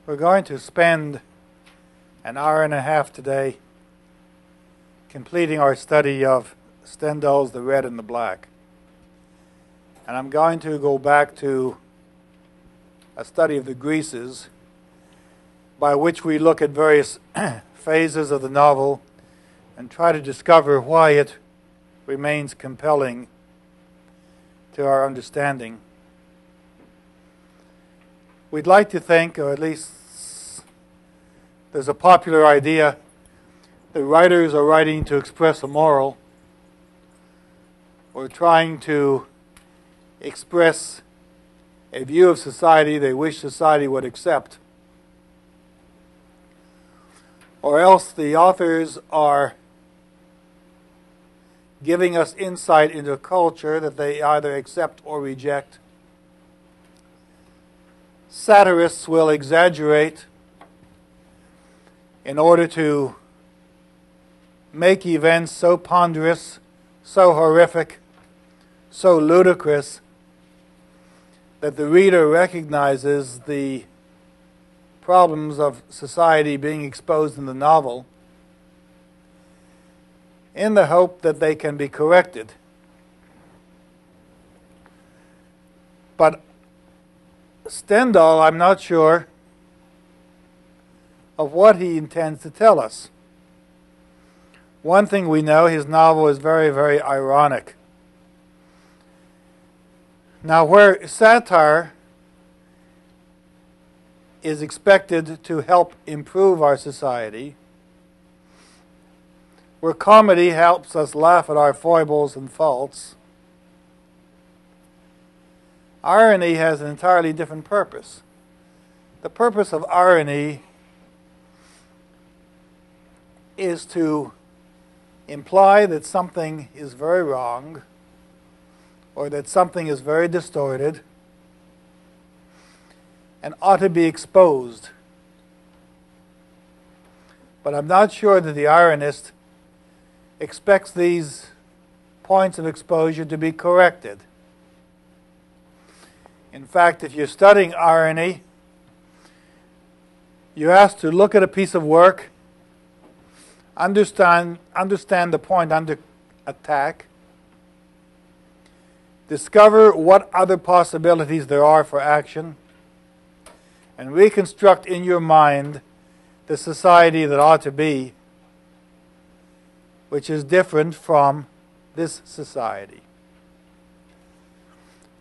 We're going to spend an hour and a half today completing our study of Stendhal's The Red and the Black. And I'm going to go back to a study of the Greases, by which we look at various phases of the novel and try to discover why it remains compelling to our understanding. We'd like to think, or at least there's a popular idea, that writers are writing to express a moral, or trying to express a view of society they wish society would accept. Or else the authors are giving us insight into a culture that they either accept or reject. Satirists will exaggerate in order to make events so ponderous, so horrific, so ludicrous that the reader recognizes the problems of society being exposed in the novel, in the hope that they can be corrected. But Stendhal, I'm not sure of what he intends to tell us. One thing we know, his novel is very, very ironic. Now, where satire is expected to help improve our society, where comedy helps us laugh at our foibles and faults, irony has an entirely different purpose. The purpose of irony is to imply that something is very wrong, or that something is very distorted and ought to be exposed. But I'm not sure that the ironist expects these points of exposure to be corrected. In fact, if you're studying irony, you're asked to look at a piece of work, understand the point under attack, discover what other possibilities there are for action, and reconstruct in your mind the society that ought to be, which is different from this society.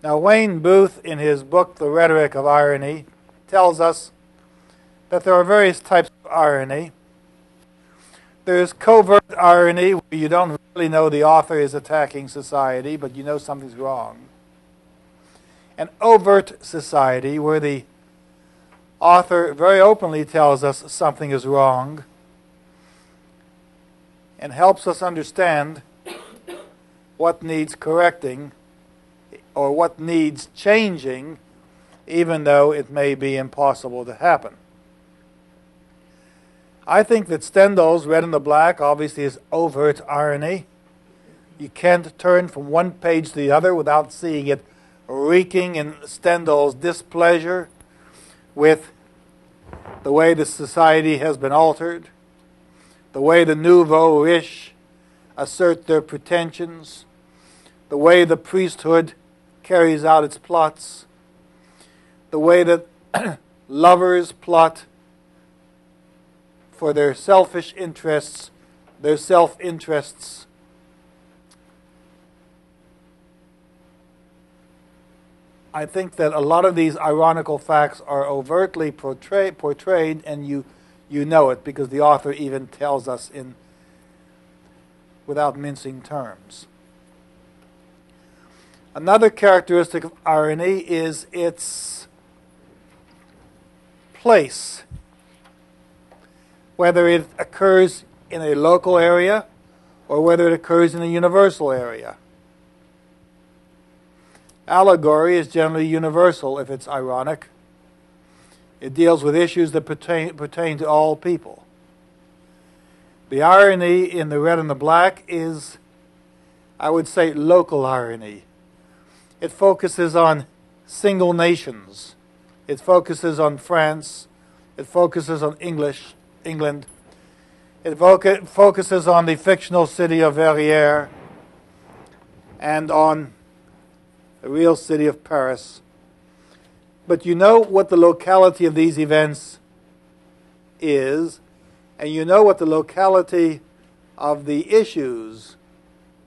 Now, Wayne Booth, in his book, The Rhetoric of Irony, tells us that there are various types of irony. There's covert irony, where you don't really know the author is attacking society, but you know something's wrong. And overt society, where the author very openly tells us something is wrong and helps us understand what needs correcting or what needs changing, even though it may be impossible to happen. I think that Stendhal's Red and the Black obviously is overt irony. You can't turn from one page to the other without seeing it reeking in Stendhal's displeasure with the way the society has been altered, the way the nouveau riche assert their pretensions, the way the priesthood carries out its plots, the way that lovers plot for their selfish interests, their self-interests. I think that a lot of these ironical facts are overtly portrayed, and you know it because the author even tells us without mincing terms. Another characteristic of irony is its place, whether it occurs in a local area or whether it occurs in a universal area. Allegory is generally universal if it's ironic. It deals with issues that pertain to all people. The irony in The Red and the Black is, I would say, local irony. It focuses on single nations. It focuses on France It focuses on England. It focuses on the fictional city of Verrières and on the real city of Paris. But you know what the locality of these events is, and you know what the locality of the issues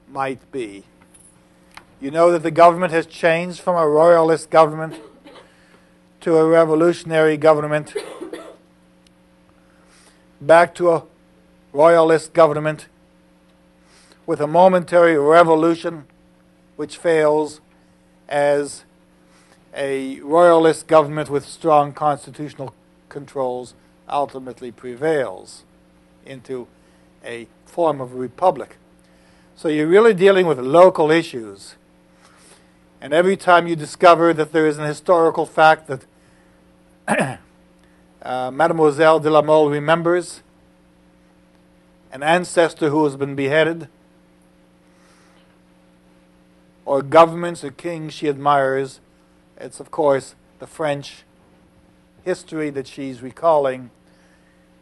might be. You know that the government has changed from a royalist government to a revolutionary government, back to a royalist government with a momentary revolution which fails as a royalist government with strong constitutional controls ultimately prevails into a form of republic. So you're really dealing with local issues. And every time you discover that there is an historical fact that Mademoiselle de la Mole remembers, an ancestor who has been beheaded, or governments or kings she admires, it's of course the French history that she's recalling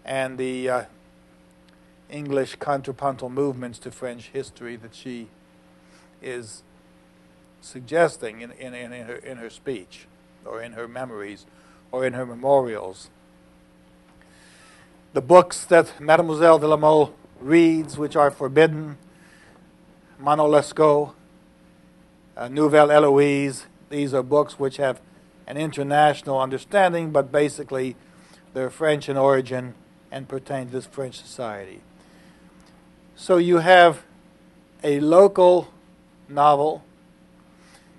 and the English contrapuntal movements to French history that she is suggesting in her speech, or in her memories, or in her memorials. The books that Mademoiselle de la Mole reads, which are forbidden, Manon Lescaut, Nouvelle Eloise, these are books which have an international understanding, but basically they're French in origin and pertain to this French society. So you have a local novel,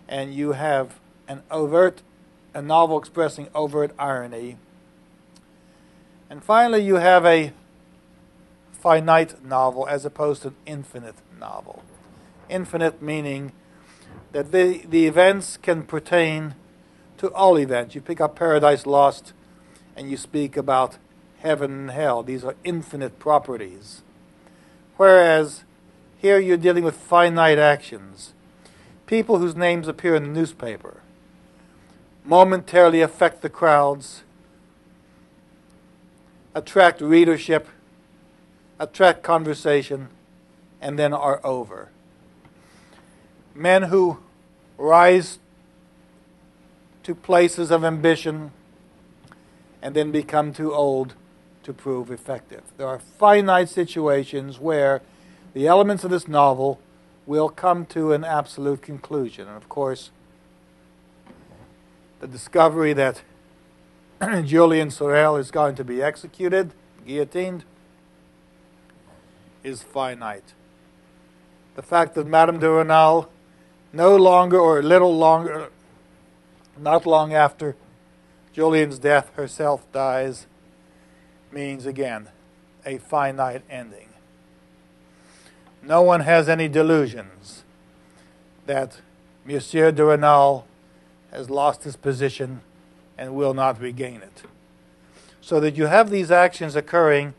and you have a novel expressing overt irony. And finally, you have a finite novel as opposed to an infinite novel. Infinite meaning that the events can pertain to all events. You pick up Paradise Lost and you speak about heaven and hell. These are infinite properties. Whereas here you're dealing with finite actions. People whose names appear in the newspaper momentarily affect the crowds, attract readership, attract conversation, and then are over. Men who rise to places of ambition and then become too old to prove effective. There are finite situations where the elements of this novel will come to an absolute conclusion. And of course, the discovery that Julien Sorel is going to be executed, guillotined, is finite. The fact that Madame de Renal, no longer or a little longer, not long after Julien's death, herself dies, means again a finite ending. No one has any delusions that Monsieur de Renal has lost his position and will not regain it. So that you have these actions occurring,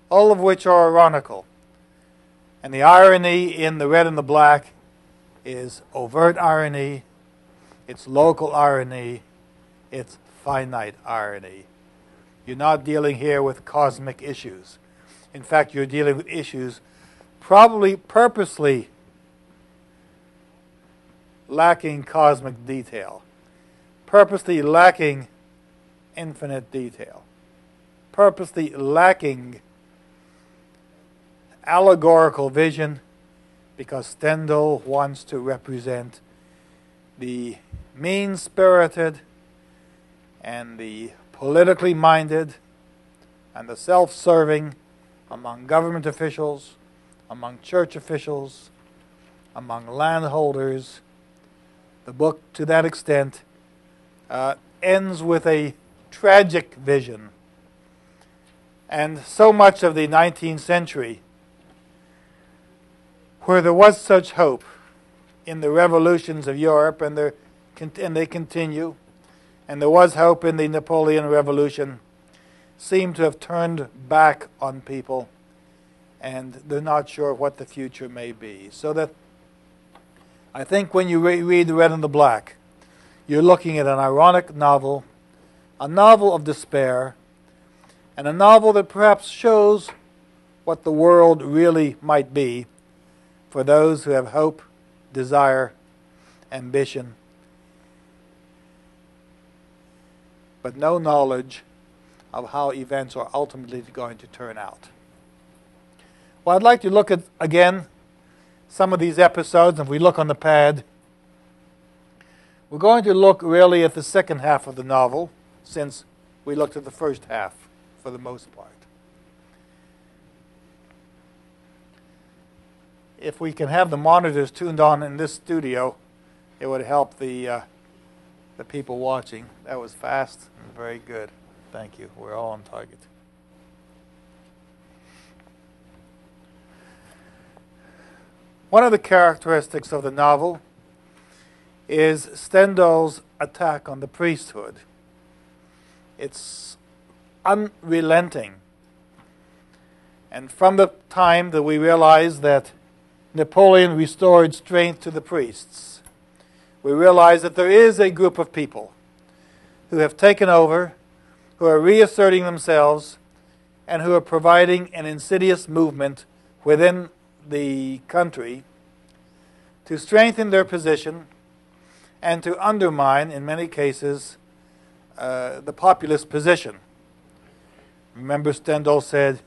all of which are ironical. And the irony in the red and the black is overt irony, it's local irony, it's finite irony. You're not dealing here with cosmic issues. In fact, you're dealing with issues probably purposely lacking cosmic detail, purposely lacking infinite detail, purposely lacking allegorical vision, because Stendhal wants to represent the mean-spirited and the politically minded and the self-serving among government officials, among church officials, among landholders. The book, to that extent, ends with a tragic vision. And so much of the 19th century, where there was such hope in the revolutions of Europe, and they continue, and there was hope in the Napoleon Revolution, seemed to have turned back on people, and they're not sure what the future may be. So that I think when you read The Red and the Black, you're looking at an ironic novel, a novel of despair, and a novel that perhaps shows what the world really might be for those who have hope, desire, ambition, but no knowledge of how events are ultimately going to turn out. Well, I'd like to look at, again, some of these episodes. If we look on the pad, we're going to look really at the second half of the novel, since we looked at the first half for the most part. If we can have the monitors tuned on in this studio, it would help the people watching. That was fast and very good. Thank you. We're all on target. One of the characteristics of the novel is Stendhal's attack on the priesthood. It's unrelenting. And from the time that we realize that Napoleon restored strength to the priests, we realize that there is a group of people who have taken over, who are reasserting themselves, and who are providing an insidious movement within the country to strengthen their position and to undermine, in many cases, the populist position. Remember, Stendhal said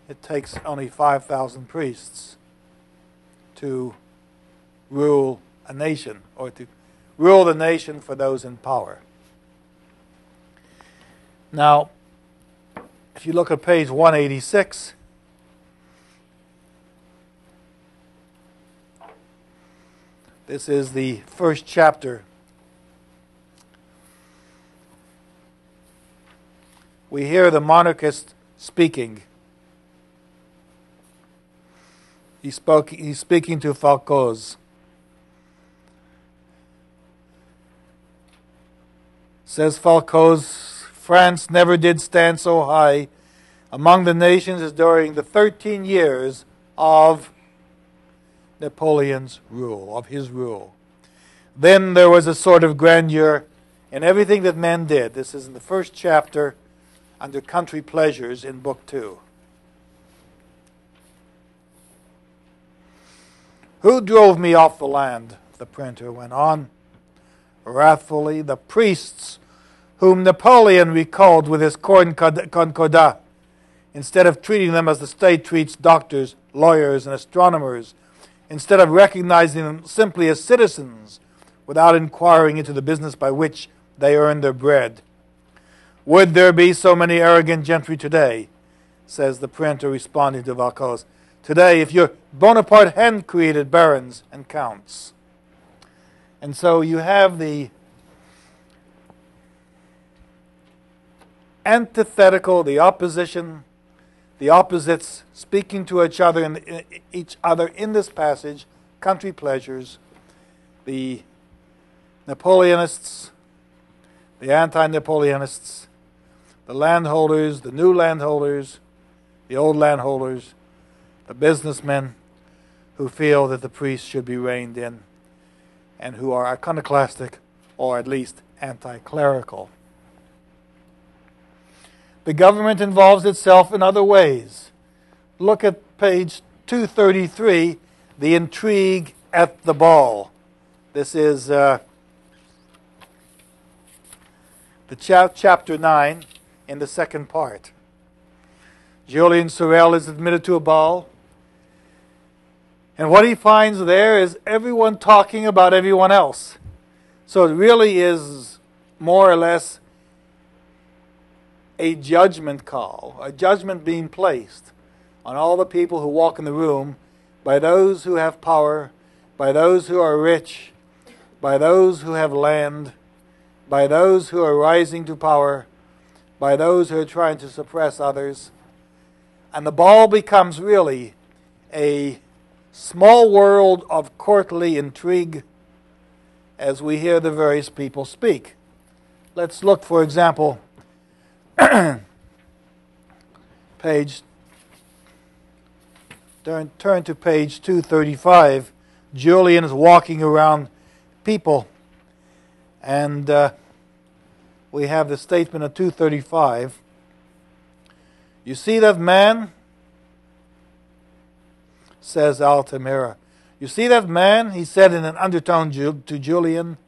it takes only 5,000 priests to rule a nation, or to rule the nation for those in power. Now, if you look at page 186, this is the first chapter. We hear the monarchist speaking. He's speaking to Falcoz. Says Falcoz, France never did stand so high among the nations as during the 13 years of Napoleon's rule, of his rule. Then there was a sort of grandeur in everything that men did. This is in the first chapter under Country Pleasures in Book 2. Who drove me off the land? The printer went on wrathfully. The priests whom Napoleon recalled with his concordat, instead of treating them as the state treats doctors, lawyers, and astronomers, instead of recognizing them simply as citizens without inquiring into the business by which they earn their bread. Would there be so many arrogant gentry today, says the printer responding to Falcoz, today if you're Bonaparte hand-created barons and counts. And so you have the antithetical, the opposition, the opposites speaking to each other in this passage, Country Pleasures, the Napoleonists, the anti-Napoleonists, the landholders, the new landholders, the old landholders, the businessmen who feel that the priests should be reined in and who are iconoclastic or at least anti-clerical. The government involves itself in other ways. Look at page 233, the intrigue at the ball. This is the chapter 9 in the second part. Julien Sorel is admitted to a ball, and what he finds there is everyone talking about everyone else. So it really is more or less a judgment call, a judgment being placed on all the people who walk in the room by those who have power, by those who are rich, by those who have land, by those who are rising to power, by those who are trying to suppress others. And the ball becomes really a small world of courtly intrigue as we hear the various people speak. Let's look, for example, turn to page 235. Julian is walking around people, and we have the statement of 235. You see that man, says Altamira. You see that man, he said in an undertone to Julian.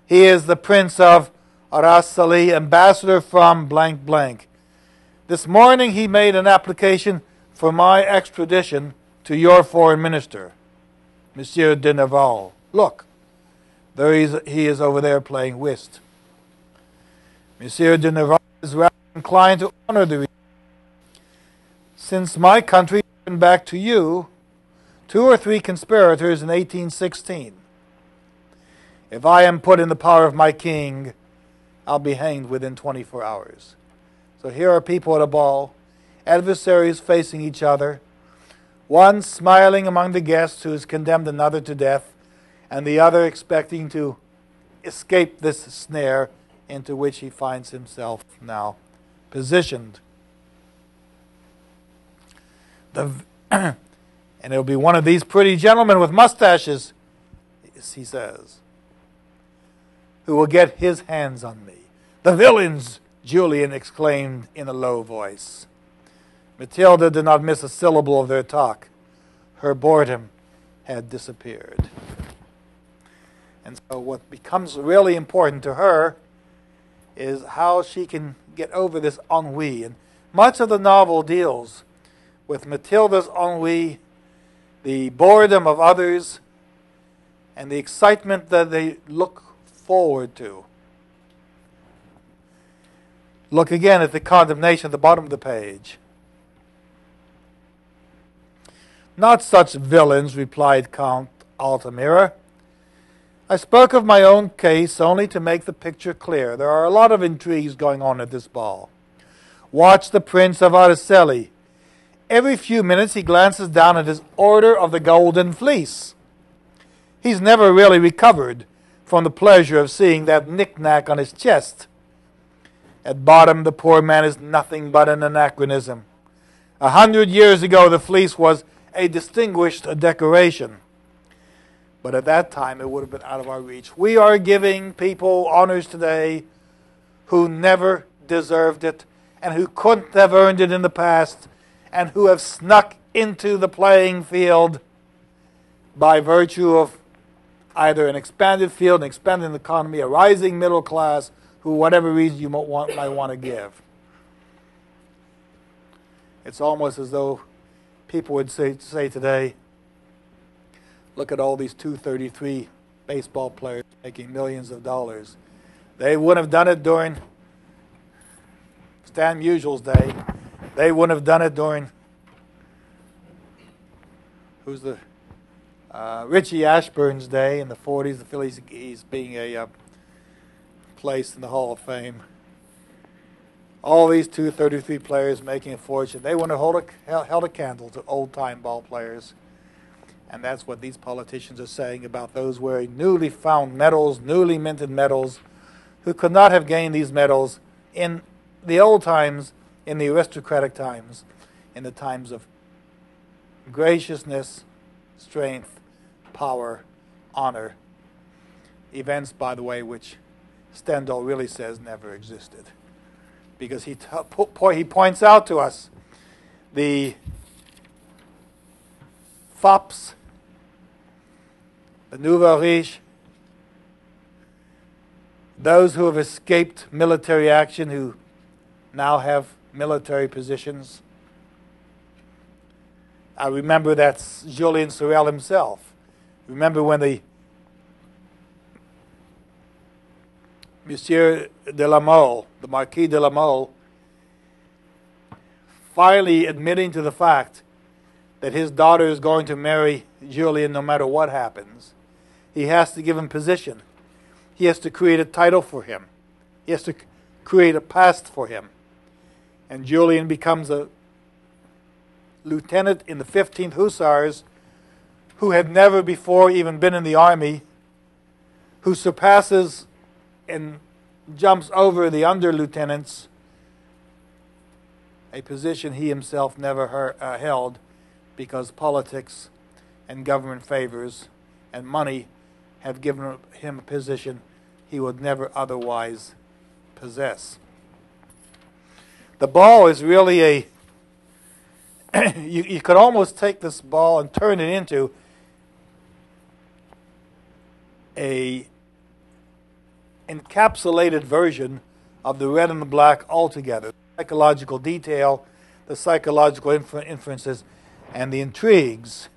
He is the Prince of Araceli, ambassador from blank blank. This morning he made an application for my extradition to your foreign minister, Monsieur de Nerval. Look, there he is over there playing whist. Monsieur de Nerval is rather inclined to honor the request. Since my country turned back to you 2 or 3 conspirators in 1816. If I am put in the power of my king, I'll be hanged within 24 hours. So here are people at a ball, adversaries facing each other, one smiling among the guests who has condemned another to death, and the other expecting to escape this snare into which he finds himself now positioned. And it'll be one of these pretty gentlemen with mustaches, he says, who will get his hands on me. The villains, Julian exclaimed in a low voice. Matilda did not miss a syllable of their talk. Her boredom had disappeared. And so what becomes really important to her is how she can get over this ennui. And much of the novel deals with Matilda's ennui, the boredom of others, and the excitement that they look forward to. Look again at the condemnation at the bottom of the page. Not such villains, replied Count Altamira. I spoke of my own case only to make the picture clear. There are a lot of intrigues going on at this ball. Watch the Prince of Araceli. Every few minutes he glances down at his Order of the Golden Fleece. He's never really recovered from the pleasure of seeing that knick-knack on his chest. At bottom, the poor man is nothing but an anachronism. 100 years ago, the fleece was a distinguished decoration. But at that time, it would have been out of our reach. We are giving people honors today who never deserved it and who couldn't have earned it in the past and who have snuck into the playing field by virtue of either an expanded field, an expanded economy, a rising middle class, who whatever reason you might want to give. It's almost as though people would say today, look at all these 233 baseball players making millions of dollars. They wouldn't have done it during Stan Musial's day. They wouldn't have done it during Richie Ashburn's day in the 40s. The Phillies, he's being placed in the Hall of Fame. All these 233 players making a fortune. They wouldn't have held a candle to old-time ball players. And that's what these politicians are saying about those wearing newly found medals, newly minted medals, who could not have gained these medals in the old times, in the aristocratic times, in the times of graciousness, strength, power, honor. Events, by the way, which Stendhal really says never existed. Because he points out to us the fops, the nouveau riche, those who have escaped military action, who now have military positions. I remember that's Julien Sorel himself. Remember when the Monsieur de la Mole, the Marquis de la Mole, finally admitting to the fact that his daughter is going to marry Julien no matter what happens, he has to give him position. He has to create a title for him. He has to create a past for him. And Julien becomes a lieutenant in the 15th Hussars, who had never before even been in the army, who surpasses and jumps over the under-lieutenants, a position he himself never held, because politics and government favors and money have given him a position he would never otherwise possess. The ball is really you could almost take this ball and turn it into a encapsulated version of the red and the black altogether. The psychological detail, the psychological inferences, and the intrigues.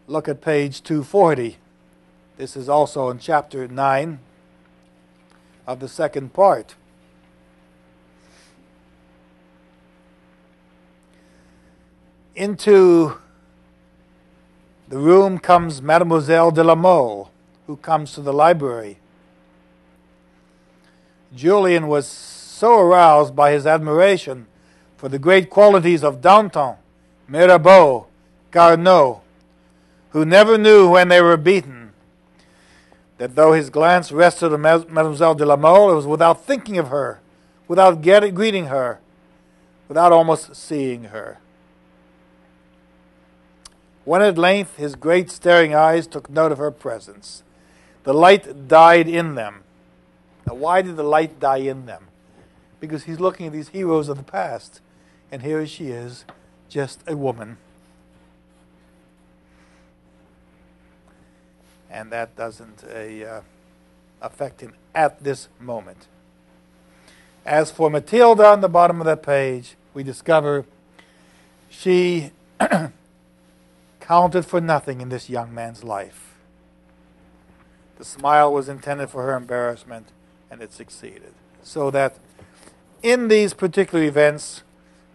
Look at page 240. This is also in chapter 9 of the second part. Into the room comes Mademoiselle de la Mole, who comes to the library. Julian was so aroused by his admiration for the great qualities of Danton, Mirabeau, Carnot, who never knew when they were beaten, that though his glance rested on Mademoiselle de la Mole, it was without thinking of her, without greeting her, without almost seeing her. When at length his great staring eyes took note of her presence, the light died in them. Now, why did the light die in them? Because he's looking at these heroes of the past, and here she is, just a woman. And that doesn't affect him at this moment. As for Matilda on the bottom of that page, we discover she counted for nothing in this young man's life. The smile was intended for her embarrassment, and it succeeded. So that in these particular events,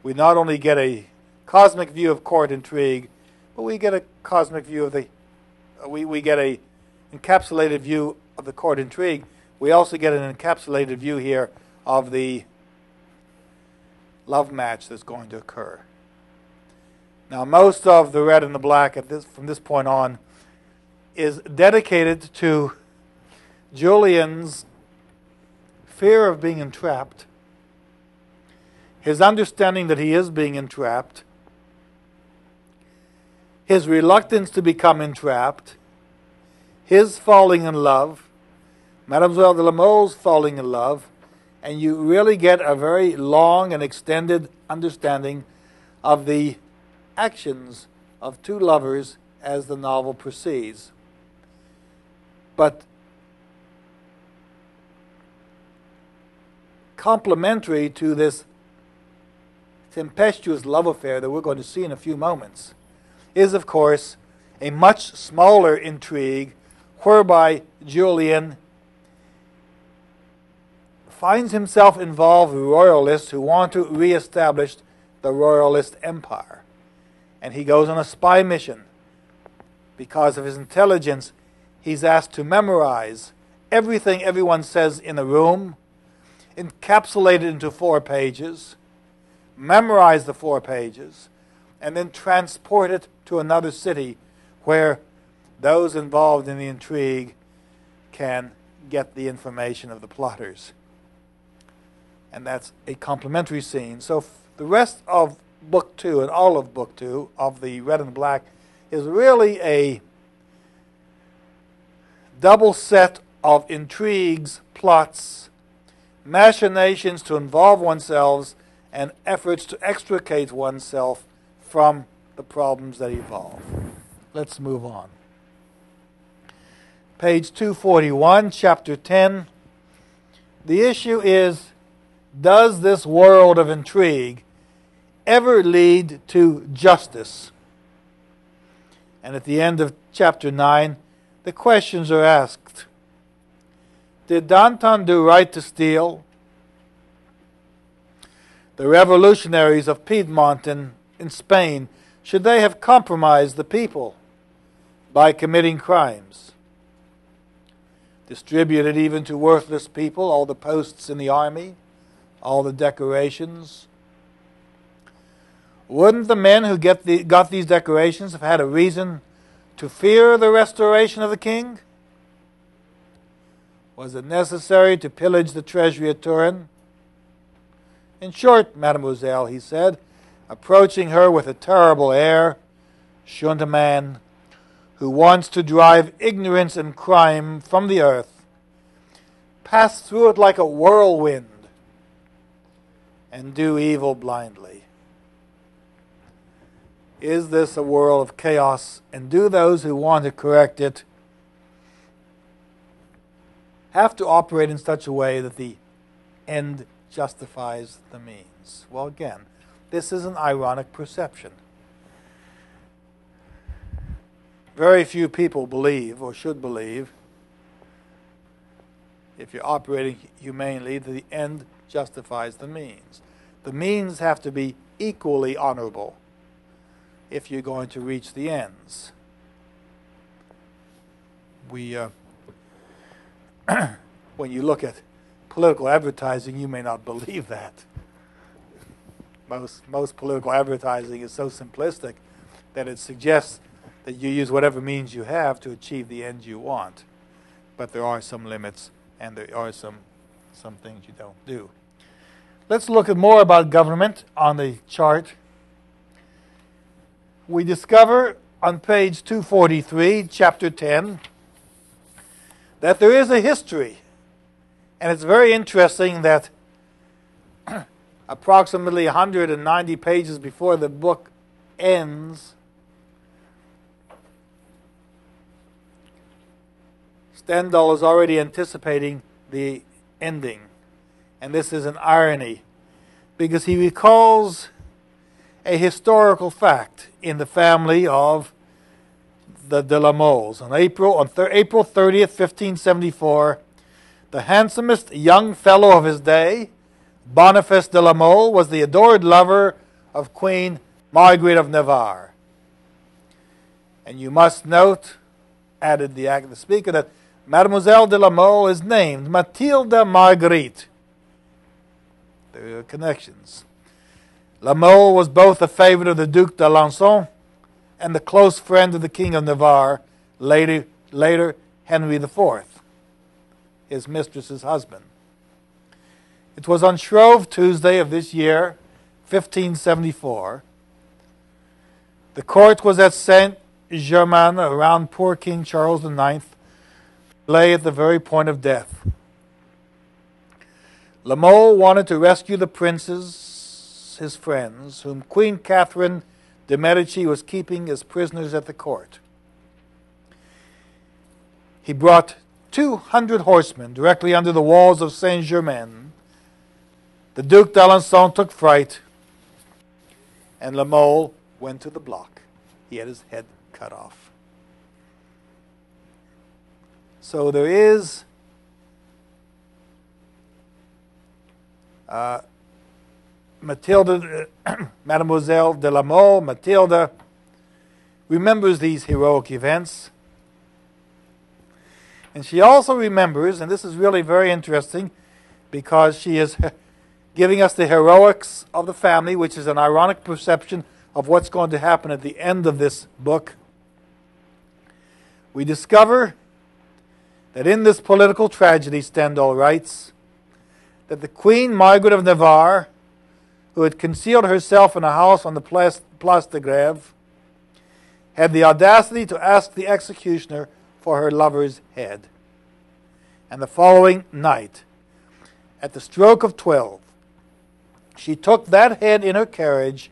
we not only get a cosmic view of court intrigue, but we get a cosmic view of the we get a encapsulated view of the court intrigue. We also get an encapsulated view here of the love match that's going to occur. Now, most of the red and the black from this point on is dedicated to Julian's fear of being entrapped, his understanding that he is being entrapped, his reluctance to become entrapped, his falling in love, Mademoiselle de la Mole's falling in love, and you really get a very long and extended understanding of the actions of two lovers as the novel proceeds. But complementary to this tempestuous love affair that we're going to see in a few moments is, of course, a much smaller intrigue whereby Julian finds himself involved with royalists who want to reestablish the royalist empire. And he goes on a spy mission. Because of his intelligence, he's asked to memorize everything everyone says in a room, encapsulate it into 4 pages, memorize the 4 pages, and then transport it to another city where those involved in the intrigue can get the information of the plotters. And that's a complementary scene. So the rest of Book 2 and all of Book 2 of the Red and Black is really a double set of intrigues, plots, machinations to involve oneself, and efforts to extricate oneself from the problems that evolve. Let's move on. Page 241, chapter 10. The issue is, does this world of intrigue ever lead to justice? And at the end of chapter 9, the questions are asked. Did Danton do right to steal? The revolutionaries of Piedmont in Spain, should they have compromised the people by committing crimes? Distributed even to worthless people all the posts in the army, all the decorations? Wouldn't the men who got these decorations have had a reason to fear the restoration of the king? Was it necessary to pillage the treasury at Turin? In short, mademoiselle, he said, approaching her with a terrible air, shouldn't a man who wants to drive ignorance and crime from the earth pass through it like a whirlwind and do evil blindly? Is this a world of chaos, and do those who want to correct it have to operate in such a way that the end justifies the means? Well, again, this is an ironic perception. Very few people believe, or should believe, if you're operating humanely, that the end justifies the means. The means have to be equally honorable if you're going to reach the ends. When you look at political advertising, you may not believe that. Most political advertising is so simplistic that it suggests that you use whatever means you have to achieve the end you want. But there are some limits, and there are some things you don't do. Let's look at more about government on the chart. We discover on page 243, chapter 10, that there is a history. And it's very interesting that approximately 190 pages before the book ends, Stendhal is already anticipating the ending. And this is an irony, because he recalls a historical fact in the family of the de la Moles. On April 30th, 1574, the handsomest young fellow of his day, Boniface de la Mole, was the adored lover of Queen Margaret of Navarre. And you must note, added the speaker, that Mademoiselle de la Mole is named Mathilde Marguerite. There are connections. La Mole was both a favorite of the Duc d'Alençon and the close friend of the King of Navarre, later Henry IV, his mistress's husband. It was on Shrove Tuesday of this year, 1574. The court was at Saint-Germain around poor King Charles IX, lay at the very point of death. La Mole wanted to rescue the princes, his friends, whom Queen Catherine de' Medici was keeping as prisoners at the court. He brought 200 horsemen directly under the walls of Saint-Germain. The Duc d'Alençon took fright, and La Mole went to the block. He had his head cut off. So there is Mademoiselle de la Mole, Mathilde, remembers these heroic events. And she also remembers, and this is really very interesting, because she is giving us the heroics of the family, which is an ironic perception of what's going to happen at the end of this book. We discover that in this political tragedy, Stendhal writes, that the Queen Margaret of Navarre, who had concealed herself in a house on the Place de Grève, had the audacity to ask the executioner for her lover's head. And the following night, at the stroke of 12, she took that head in her carriage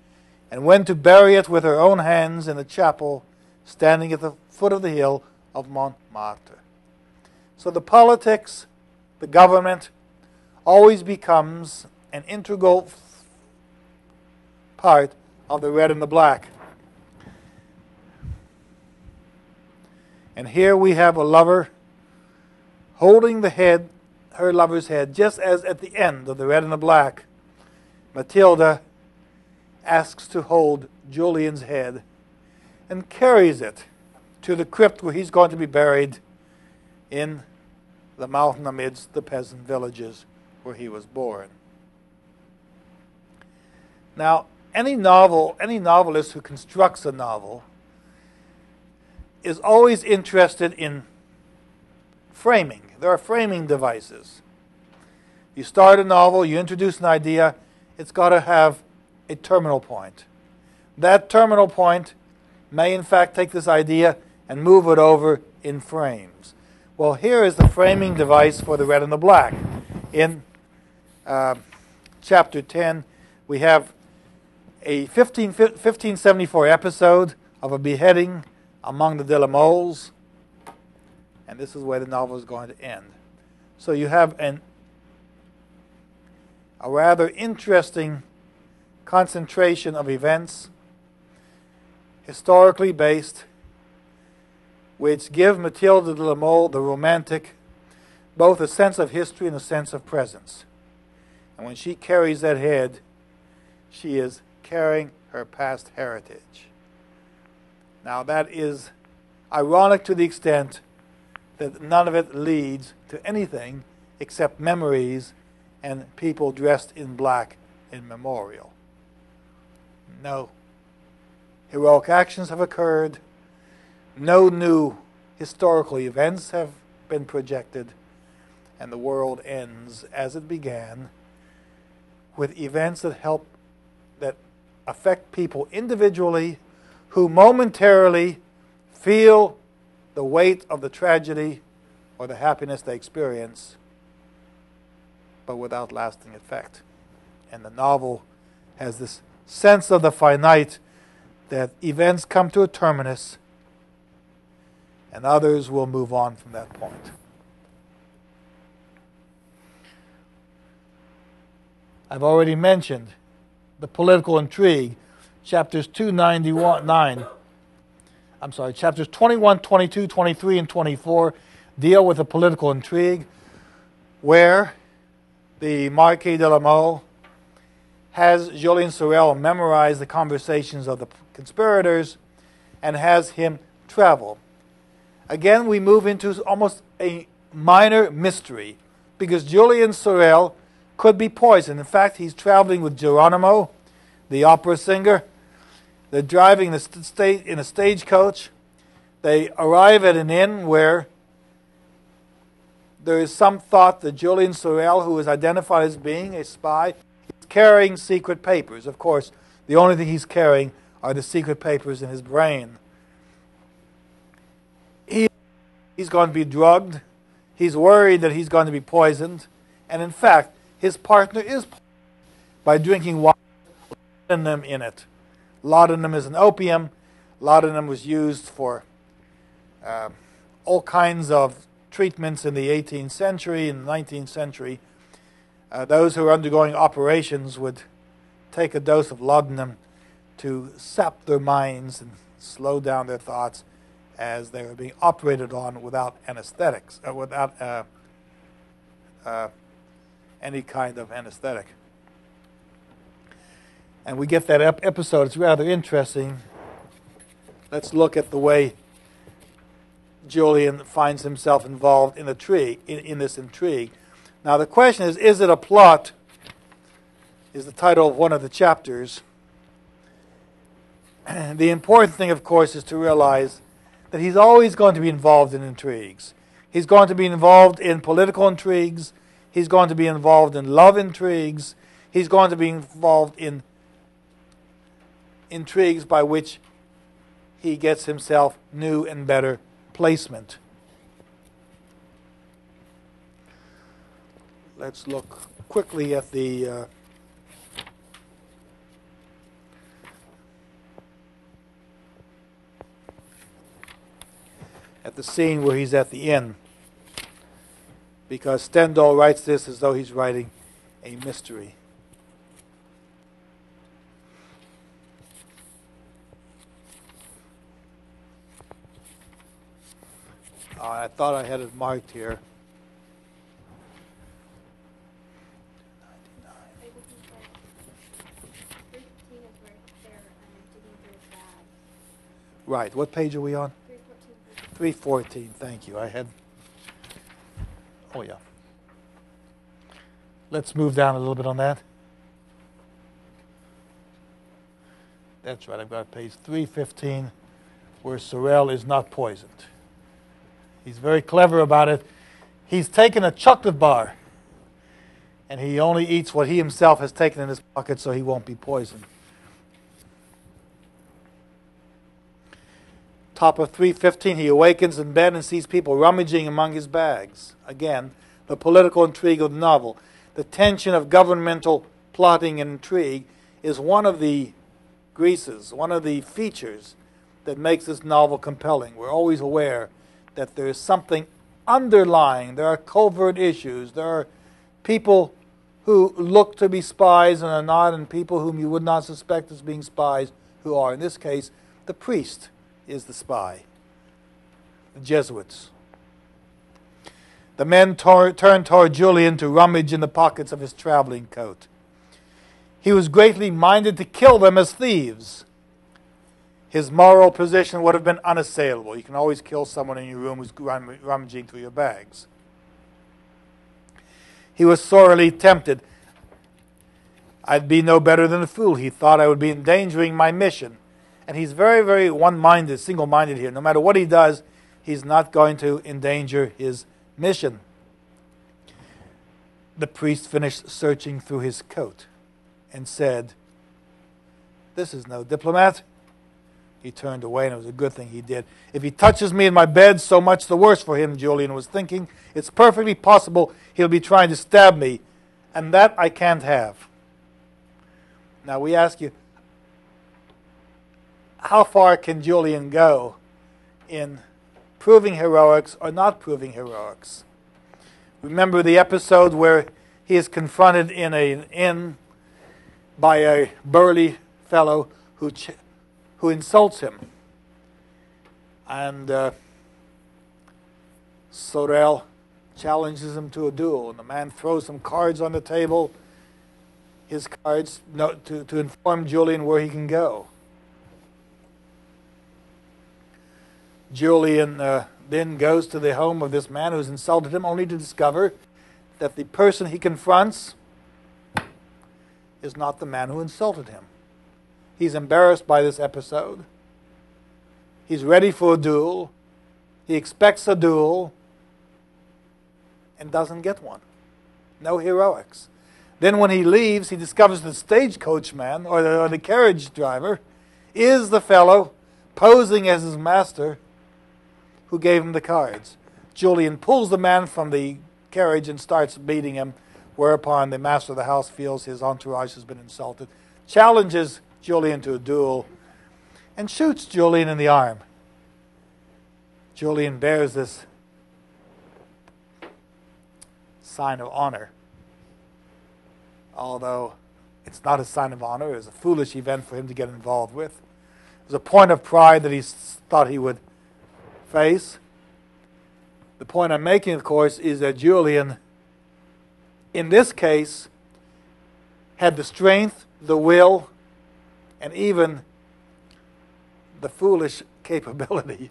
and went to bury it with her own hands in the chapel standing at the foot of the hill of Montmartre. So the politics, the government, always becomes an integral part of the red and the black. And here we have a lover holding the head, her lover's head, just as at the end of the red and the black, Mathilde asks to hold Julian's head and carries it to the crypt where he's going to be buried in the mountain amidst the peasant villages where he was born. Now, any novelist who constructs a novel is always interested in framing. There are framing devices. You start a novel, you introduce an idea, it's got to have a terminal point. That terminal point may in fact take this idea and move it over in frames. Well, here is the framing device for the red and the black. In chapter 10, We have a 1574 episode of a beheading among the De la Moles, and this is where the novel is going to end. So you have a rather interesting concentration of events, historically based, which give Mathilde de la Mole, the romantic, both a sense of history and a sense of presence. And when she carries that head, she is carrying her past heritage. Now that is ironic to the extent that none of it leads to anything except memories and people dressed in black in memorial. No heroic actions have occurred. No new historical events have been projected. And the world ends as it began, with events that affect people individually, who momentarily feel the weight of the tragedy or the happiness they experience, but without lasting effect. And the novel has this sense of the finite, that events come to a terminus and others will move on from that point. I've already mentioned the political intrigue. Chapters 21, 22, 23, and 24 deal with the political intrigue, where the Marquis de la Mole has Julien Sorel memorize the conversations of the conspirators and has him travel. Again, we move into almost a minor mystery, because Julien Sorel could be poisoned. In fact, he's traveling with Geronimo, the opera singer. They're driving in a stagecoach. They arrive at an inn where there is some thought that Julien Sorel, who is identified as being a spy, is carrying secret papers. Of course, the only thing he's carrying are the secret papers in his brain. He's going to be drugged. He's worried that he's going to be poisoned. And in fact, his partner is poisoned by drinking water with laudanum in it. Laudanum is an opium. Laudanum was used for all kinds of treatments in the 18th century and the 19th century. Those who were undergoing operations would take a dose of laudanum to sap their minds and slow down their thoughts as they were being operated on without anesthetics, without any kind of anesthetic. And we get that episode. It's rather interesting. Let's look at the way Julien finds himself involved in this intrigue. Now the question is it a plot? Is the title of one of the chapters. And the important thing, of course, is to realize that he's always going to be involved in intrigues. He's going to be involved in political intrigues. He's going to be involved in love intrigues. He's going to be involved in intrigues by which he gets himself new and better placement. Let's look quickly at the scene where he's at the inn, because Stendhal writes this as though he's writing a mystery. I thought I had it marked here. Right. What page are we on? 314. Thank you. I had... Oh, yeah. Let's move down a little bit on that. That's right. I've got page 315, where Sorel is not poisoned. He's very clever about it. He's taken a chocolate bar, and he only eats what he himself has taken in his pocket so he won't be poisoned. Top of 315, he awakens in bed and sees people rummaging among his bags. Again, the political intrigue of the novel. The tension of governmental plotting and intrigue is one of the greases, one of the features that makes this novel compelling. We're always aware that there is something underlying. There are covert issues. There are people who look to be spies and are not, and people whom you would not suspect as being spies who are. In this case, the priest is the spy. The Jesuits. The men turned toward Julian to rummage in the pockets of his traveling coat. He was greatly minded to kill them as thieves. His moral position would have been unassailable. You can always kill someone in your room who's rummaging through your bags. He was sorely tempted. I'd be no better than a fool, he thought. I would be endangering my mission. And he's very, very one-minded, single-minded here. No matter what he does, he's not going to endanger his mission. The priest finished searching through his coat and said, "This is no diplomat." He turned away, and it was a good thing he did. If he touches me in my bed, so much the worse for him, Julian was thinking. It's perfectly possible he'll be trying to stab me, and that I can't have. Now we ask you, how far can Julian go in proving heroics or not proving heroics? Remember the episode where he is confronted in an inn by a burly fellow who insults him. And Sorel challenges him to a duel, and the man throws some cards on the table, his cards to inform Julian where he can go. Julian then goes to the home of this man who's insulted him, only to discover that the person he confronts is not the man who insulted him. He's embarrassed by this episode. He's ready for a duel. He expects a duel and doesn't get one. No heroics. Then when he leaves, he discovers the stagecoach man, or the carriage driver, is the fellow posing as his master who gave him the cards. Julian pulls the man from the carriage and starts beating him, whereupon the master of the house feels his entourage has been insulted, challenges Julian to a duel, and shoots Julian in the arm. Julian bears this sign of honor, although it's not a sign of honor. It was a foolish event for him to get involved with. It was a point of pride that he thought he would face. The point I'm making, of course, is that Julian, in this case, had the strength, the will, and even the foolish capability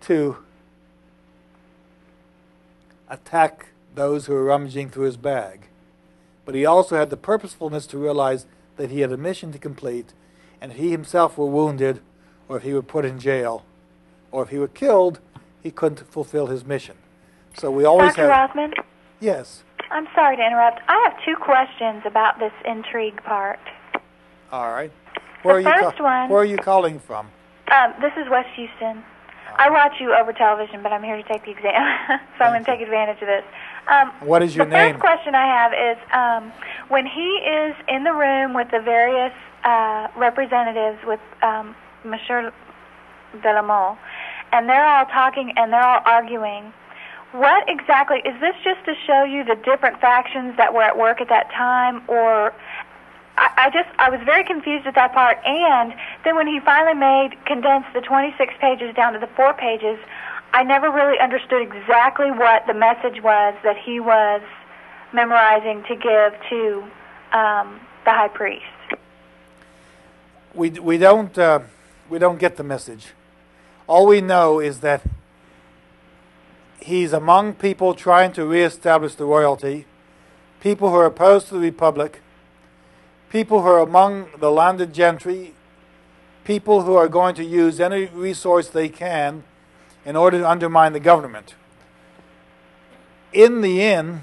to attack those who were rummaging through his bag. But he also had the purposefulness to realize that he had a mission to complete, and if he himself were wounded, or if he were put in jail, or if he were killed, he couldn't fulfill his mission. So we always Dr. Rothman? Yes. I'm sorry to interrupt. I have two questions about this intrigue part. All right. Where are you calling from? This is West Houston. I watch you over television, but I'm here to take the exam, so I'm going to take advantage of this. What is your name? The first question I have is, when he is in the room with the various representatives, with Monsieur de la Mole, and they're all talking and they're all arguing, what exactly, is this just to show you the different factions that were at work at that time, or... I was very confused at that part, and then when he finally condensed the 26 pages down to the 4 pages, I never really understood exactly what the message was that he was memorizing to give to the high priest. We don't get the message. All we know is that he's among people trying to reestablish the royalty, people who are opposed to the Republic, people who are among the landed gentry, people who are going to use any resource they can in order to undermine the government. In the end,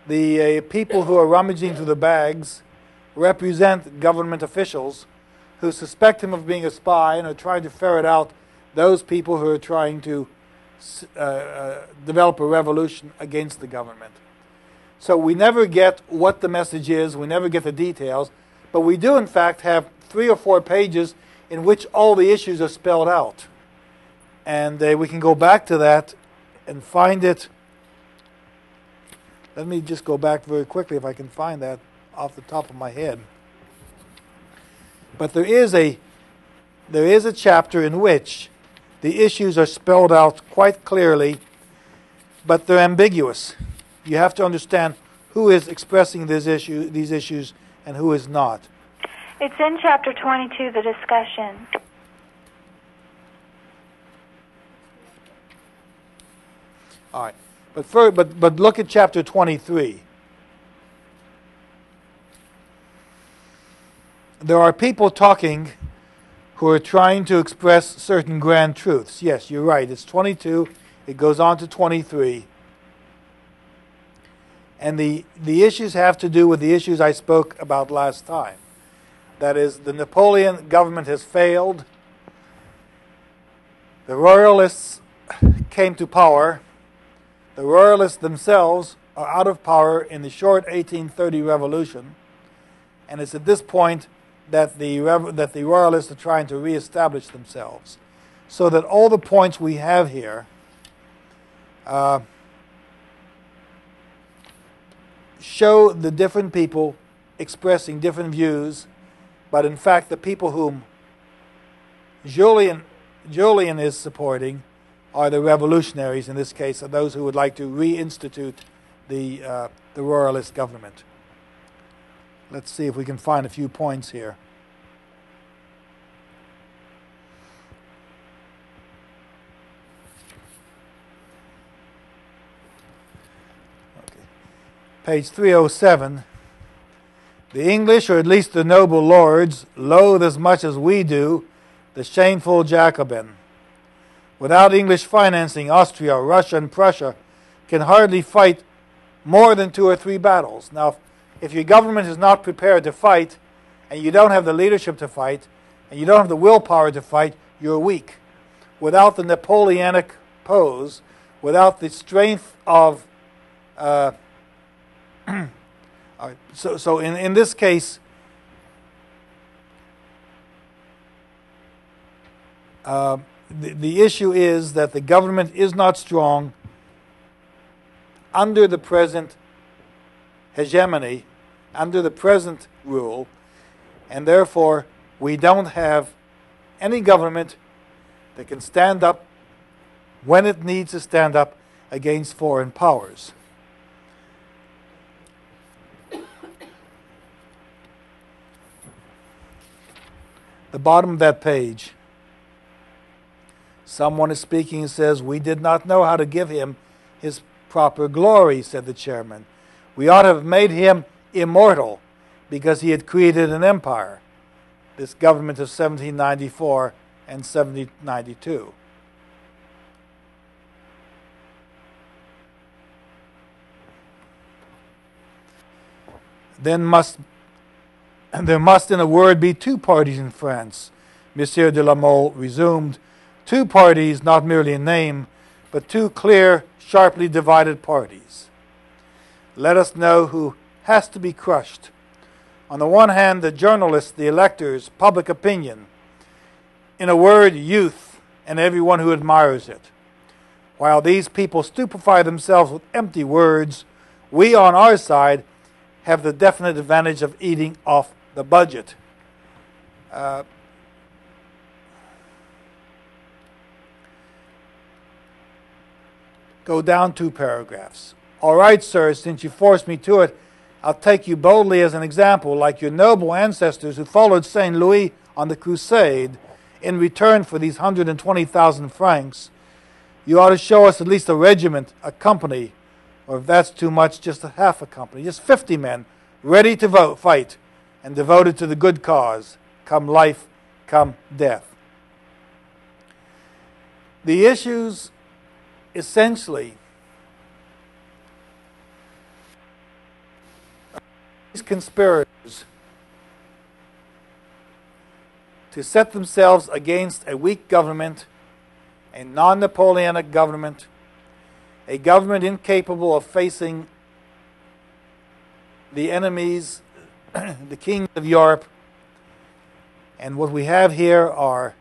the people who are rummaging through the bags represent government officials who suspect him of being a spy and are trying to ferret out those people who are trying to develop a revolution against the government. So we never get what the message is, we never get the details, But we do, in fact, have 3 or 4 pages in which all the issues are spelled out. And we can go back to that and find it. Let me just go back very quickly if I can find that off the top of my head. But there is a chapter in which the issues are spelled out quite clearly, but they're ambiguous. You have to understand who is expressing these issues and who is not. It's in chapter 22, the discussion. All right, but look at chapter 23. There are people talking who are trying to express certain grand truths. Yes, you're right. It's 22. It goes on to 23. And the issues have to do with the issues I spoke about last time. That is, the Napoleon government has failed. The Royalists came to power. The Royalists themselves are out of power in the short 1830 revolution. And it's at this point that the Royalists are trying to reestablish themselves. So that all the points we have here show the different people expressing different views, but in fact the people whom Julian is supporting are the revolutionaries, in this case, are those who would like to reinstitute the Royalist government. Let's see if we can find a few points here. Okay. Page 307. The English, or at least the noble lords, loathe as much as we do the shameful Jacobin. Without English financing, Austria, Russia, and Prussia can hardly fight more than 2 or 3 battles. Now, if your government is not prepared to fight, and you don't have the leadership to fight, and you don't have the willpower to fight, you're weak. Without the Napoleonic pose, without the strength of... So in this case, the issue is that the government is not strong under the present hegemony, under the present rule, and therefore we don't have any government that can stand up when it needs to stand up against foreign powers. The bottom of that page, someone is speaking and says, "We did not know how to give him his proper glory," said the chairman. "We ought to have made him immortal because he had created an empire." This government of 1794 and 1792. There must, in a word, be 2 parties in France, Monsieur de la Mole resumed. 2 parties, not merely in name, but 2 clear, sharply divided parties. Let us know who has to be crushed. On the one hand, the journalists, the electors, public opinion. In a word, youth, and everyone who admires it. While these people stupefy themselves with empty words, we on our side have the definite advantage of eating off the budget. Go down 2 paragraphs. All right, sir, since you forced me to it, I'll take you boldly as an example, like your noble ancestors who followed St. Louis on the crusade. In return for these 120,000 francs, you ought to show us at least a regiment, a company, or if that's too much, just a half a company, just 50 men, ready to fight, and devoted to the good cause, come life, come death. The issues essentially these conspirators to set themselves against a weak government, a non-Napoleonic government, a government incapable of facing the enemies the kings of Europe. And what we have here are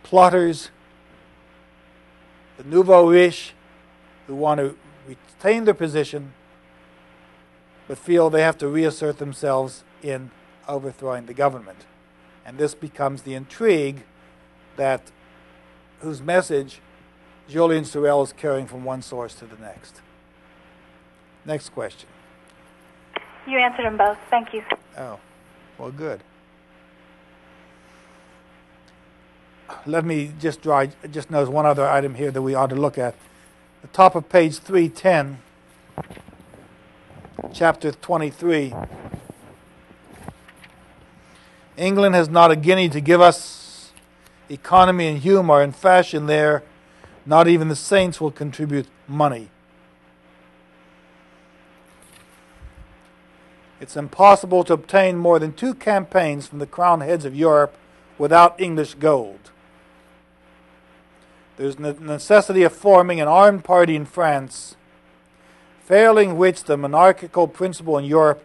plotters, the nouveau riche, who want to retain their position, but feel they have to reassert themselves in overthrowing the government. And this becomes the intrigue whose message Julian Sorel is carrying from one source to the next. Next question. You answered them both. Thank you. Oh, well, good. Let me just notice one other item here that we ought to look at. The top of page 310, chapter 23. England has not a guinea to give us. Economy and humor and fashion there. Not even the saints will contribute money. It's impossible to obtain more than 2 campaigns from the crowned heads of Europe without English gold. There's the necessity of forming an armed party in France, failing which the monarchical principle in Europe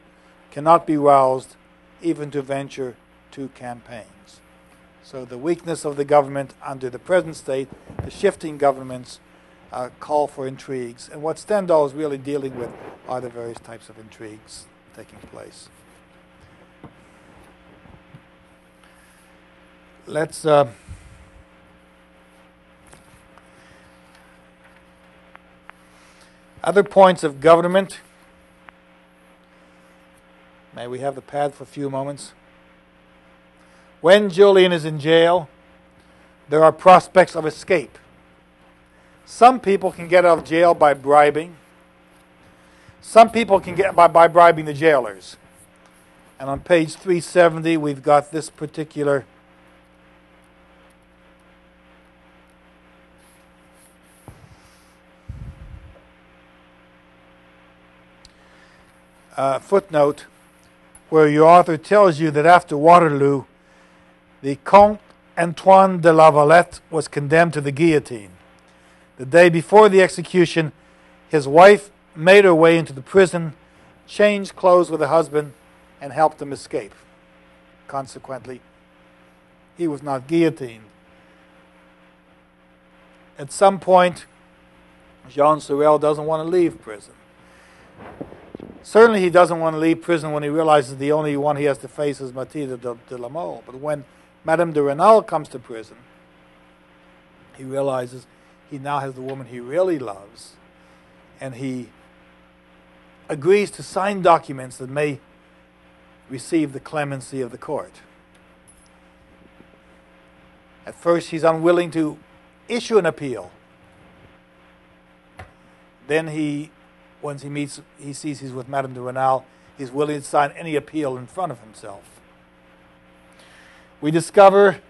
cannot be roused even to venture 2 campaigns. So the weakness of the government under the present state, the shifting governments call for intrigues. And what Stendhal is really dealing with are the various types of intrigues taking place. Let's other points of government. May we have the pad for a few moments? When Julian is in jail, there are prospects of escape. Some people can get out of jail by bribing. Some people can get by bribing the jailers. And on page 370, we've got this particular footnote where your author tells you that after Waterloo, the Comte Antoine de la Valette was condemned to the guillotine. The day before the execution, his wife made her way into the prison, changed clothes with her husband, and helped him escape. Consequently, he was not guillotined. At some point, Jean Sorel doesn't want to leave prison. Certainly he doesn't want to leave prison when he realizes the only one he has to face is Mathilde de la Mole. But when Madame de Renal comes to prison, he realizes he now has the woman he really loves, and he agrees to sign documents that may receive the clemency of the court. At first he's unwilling to issue an appeal. Then once he sees he's with Madame de Renal, he's willing to sign any appeal in front of himself. We discover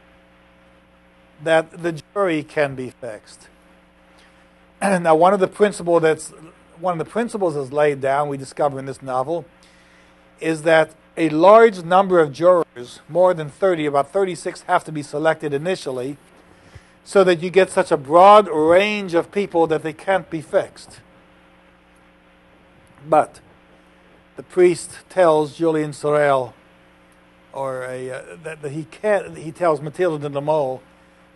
that the jury can be fixed. Now, one of the principles that's laid down, we discover in this novel, is that a large number of jurors, more than 30, about 36, have to be selected initially, so that you get such a broad range of people that they can't be fixed. But the priest tells Julian Sorel, that he tells Mathilde de la Mole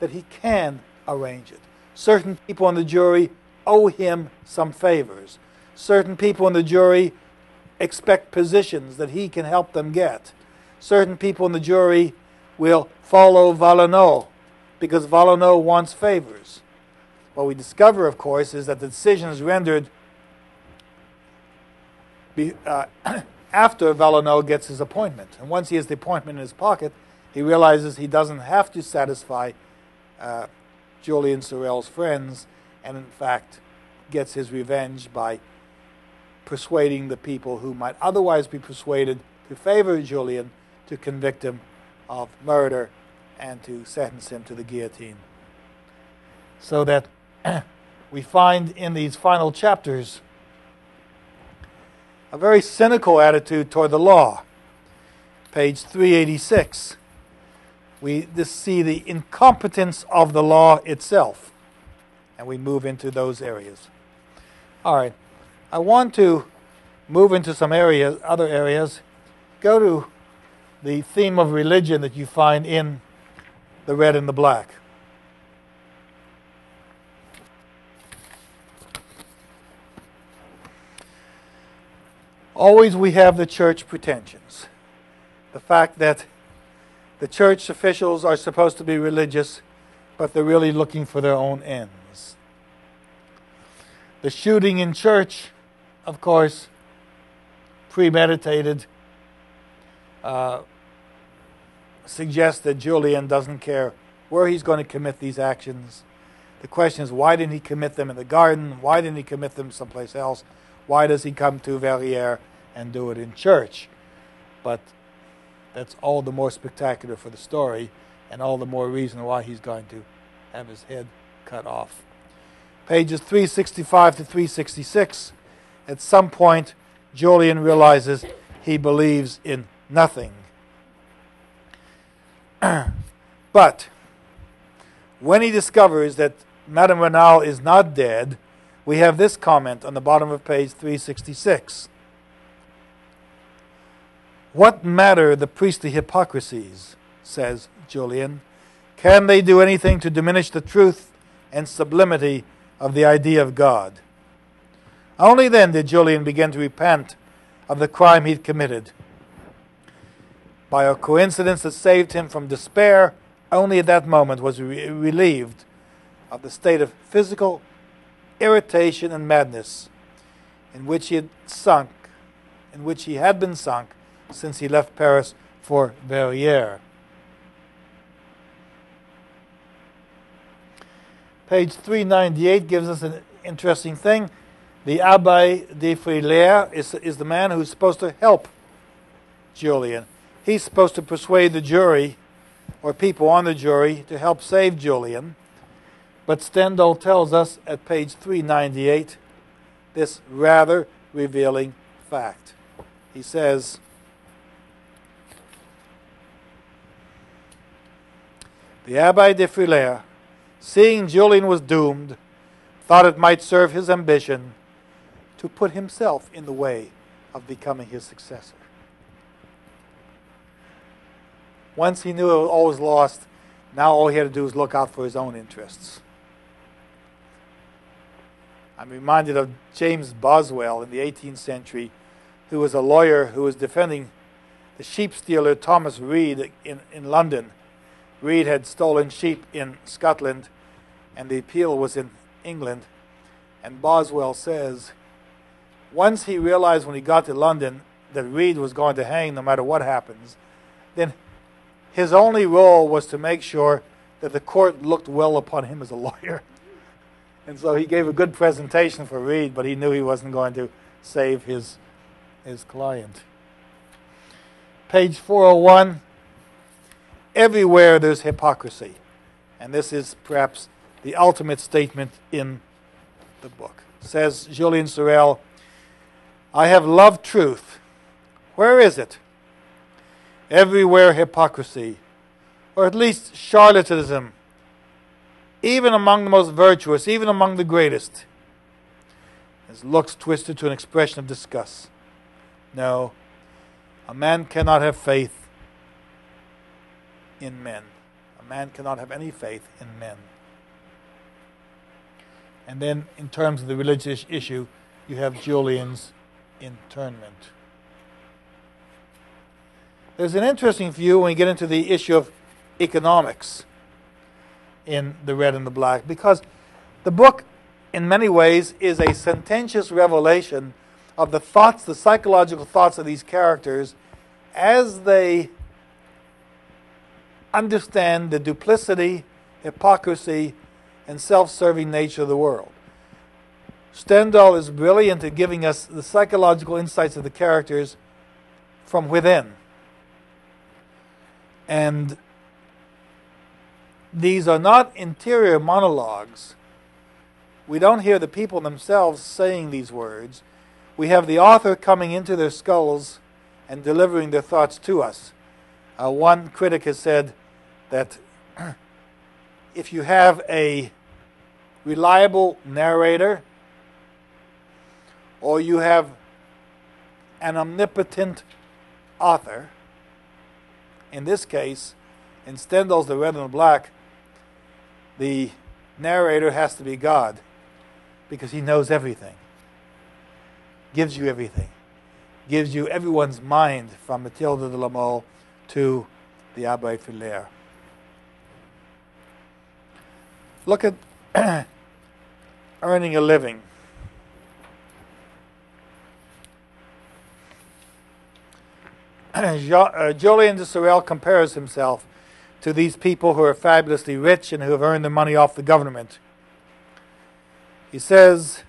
that he can arrange it. Certain people on the jury owe him some favors. Certain people in the jury expect positions that he can help them get. Certain people in the jury will follow Valenod because Valenod wants favors. What we discover, of course, is that the decision is rendered after Valenod gets his appointment. And once he has the appointment in his pocket, he realizes he doesn't have to satisfy Julian Sorel's friends, and in fact gets his revenge by persuading the people who might otherwise be persuaded to favor Julian to convict him of murder and to sentence him to the guillotine. So that we find in these final chapters a very cynical attitude toward the law. Page 386. We just see the incompetence of the law itself, and we move into those areas. All right, I want to move into some other areas. go to the theme of religion that you find in the red and the black. Always we have the church pretensions. The fact that the church officials are supposed to be religious, but they're really looking for their own ends. The shooting in church, of course, premeditated, suggests that Julian doesn't care where he's going to commit these actions. The question is, why didn't he commit them in the garden? Why didn't he commit them someplace else? Why does he come to Verrières and do it in church? But that's all the more spectacular for the story, and all the more reason why he's going to have his head cut off. Pages 365 to 366. At some point, Julian realizes he believes in nothing. But when he discovers that Madame Renal is not dead, we have this comment on the bottom of page 366. What matter the priestly hypocrisies, says Julian. Can they do anything to diminish the truth and sublimity of the idea of God? Only then did Julian begin to repent of the crime he'd committed. By a coincidence that saved him from despair, only at that moment was he relieved of the state of physical irritation and madness in which he had been sunk since he left Paris for Verrières. Page 398 gives us an interesting thing. The Abbé de Frilair is the man who's supposed to help Julian. He's supposed to persuade the jury, or people on the jury, to help save Julian. But Stendhal tells us at page 398 this rather revealing fact. He says, the Abbé de Frilair, seeing Julian was doomed, thought it might serve his ambition to put himself in the way of becoming his successor. Once he knew all was lost, now all he had to do was look out for his own interests. I'm reminded of James Boswell in the 18th century, who was a lawyer who was defending the sheep stealer Thomas Reid in London. Reid had stolen sheep in Scotland, and the appeal was in England. And Boswell says, once he realized when he got to London that Reid was going to hang no matter what happens, then his only role was to make sure that the court looked well upon him as a lawyer. And so he gave a good presentation for Reid, but he knew he wasn't going to save his client. Page 401. Everywhere there's hypocrisy. And this is perhaps the ultimate statement in the book. Says Julien Sorel, I have loved truth. Where is it? Everywhere hypocrisy, or at least charlatanism, even among the most virtuous, even among the greatest. His looks twisted to an expression of disgust. No, a man cannot have faith in men. A man cannot have any faith in men. And then, in terms of the religious issue, you have Julian's internment. There's an interesting view when we get into the issue of economics in The Red and the Black, because the book, in many ways, is a sententious revelation of the thoughts, the psychological thoughts of these characters as they understand the duplicity, hypocrisy, and self-serving nature of the world. Stendhal is brilliant at giving us the psychological insights of the characters from within. And these are not interior monologues. We don't hear the people themselves saying these words. We have the author coming into their skulls and delivering their thoughts to us. One critic has said that if you have a reliable narrator, or you have an omnipotent author. In this case, in Stendhal's The Red and the Black, the narrator has to be God, because he knows everything, gives you everything, gives you everyone's mind from Mathilde de la Mole to the Abbé Filaire. Look at earning a living. Julien de Sorel compares himself to these people who are fabulously rich and who have earned their money off the government. He says,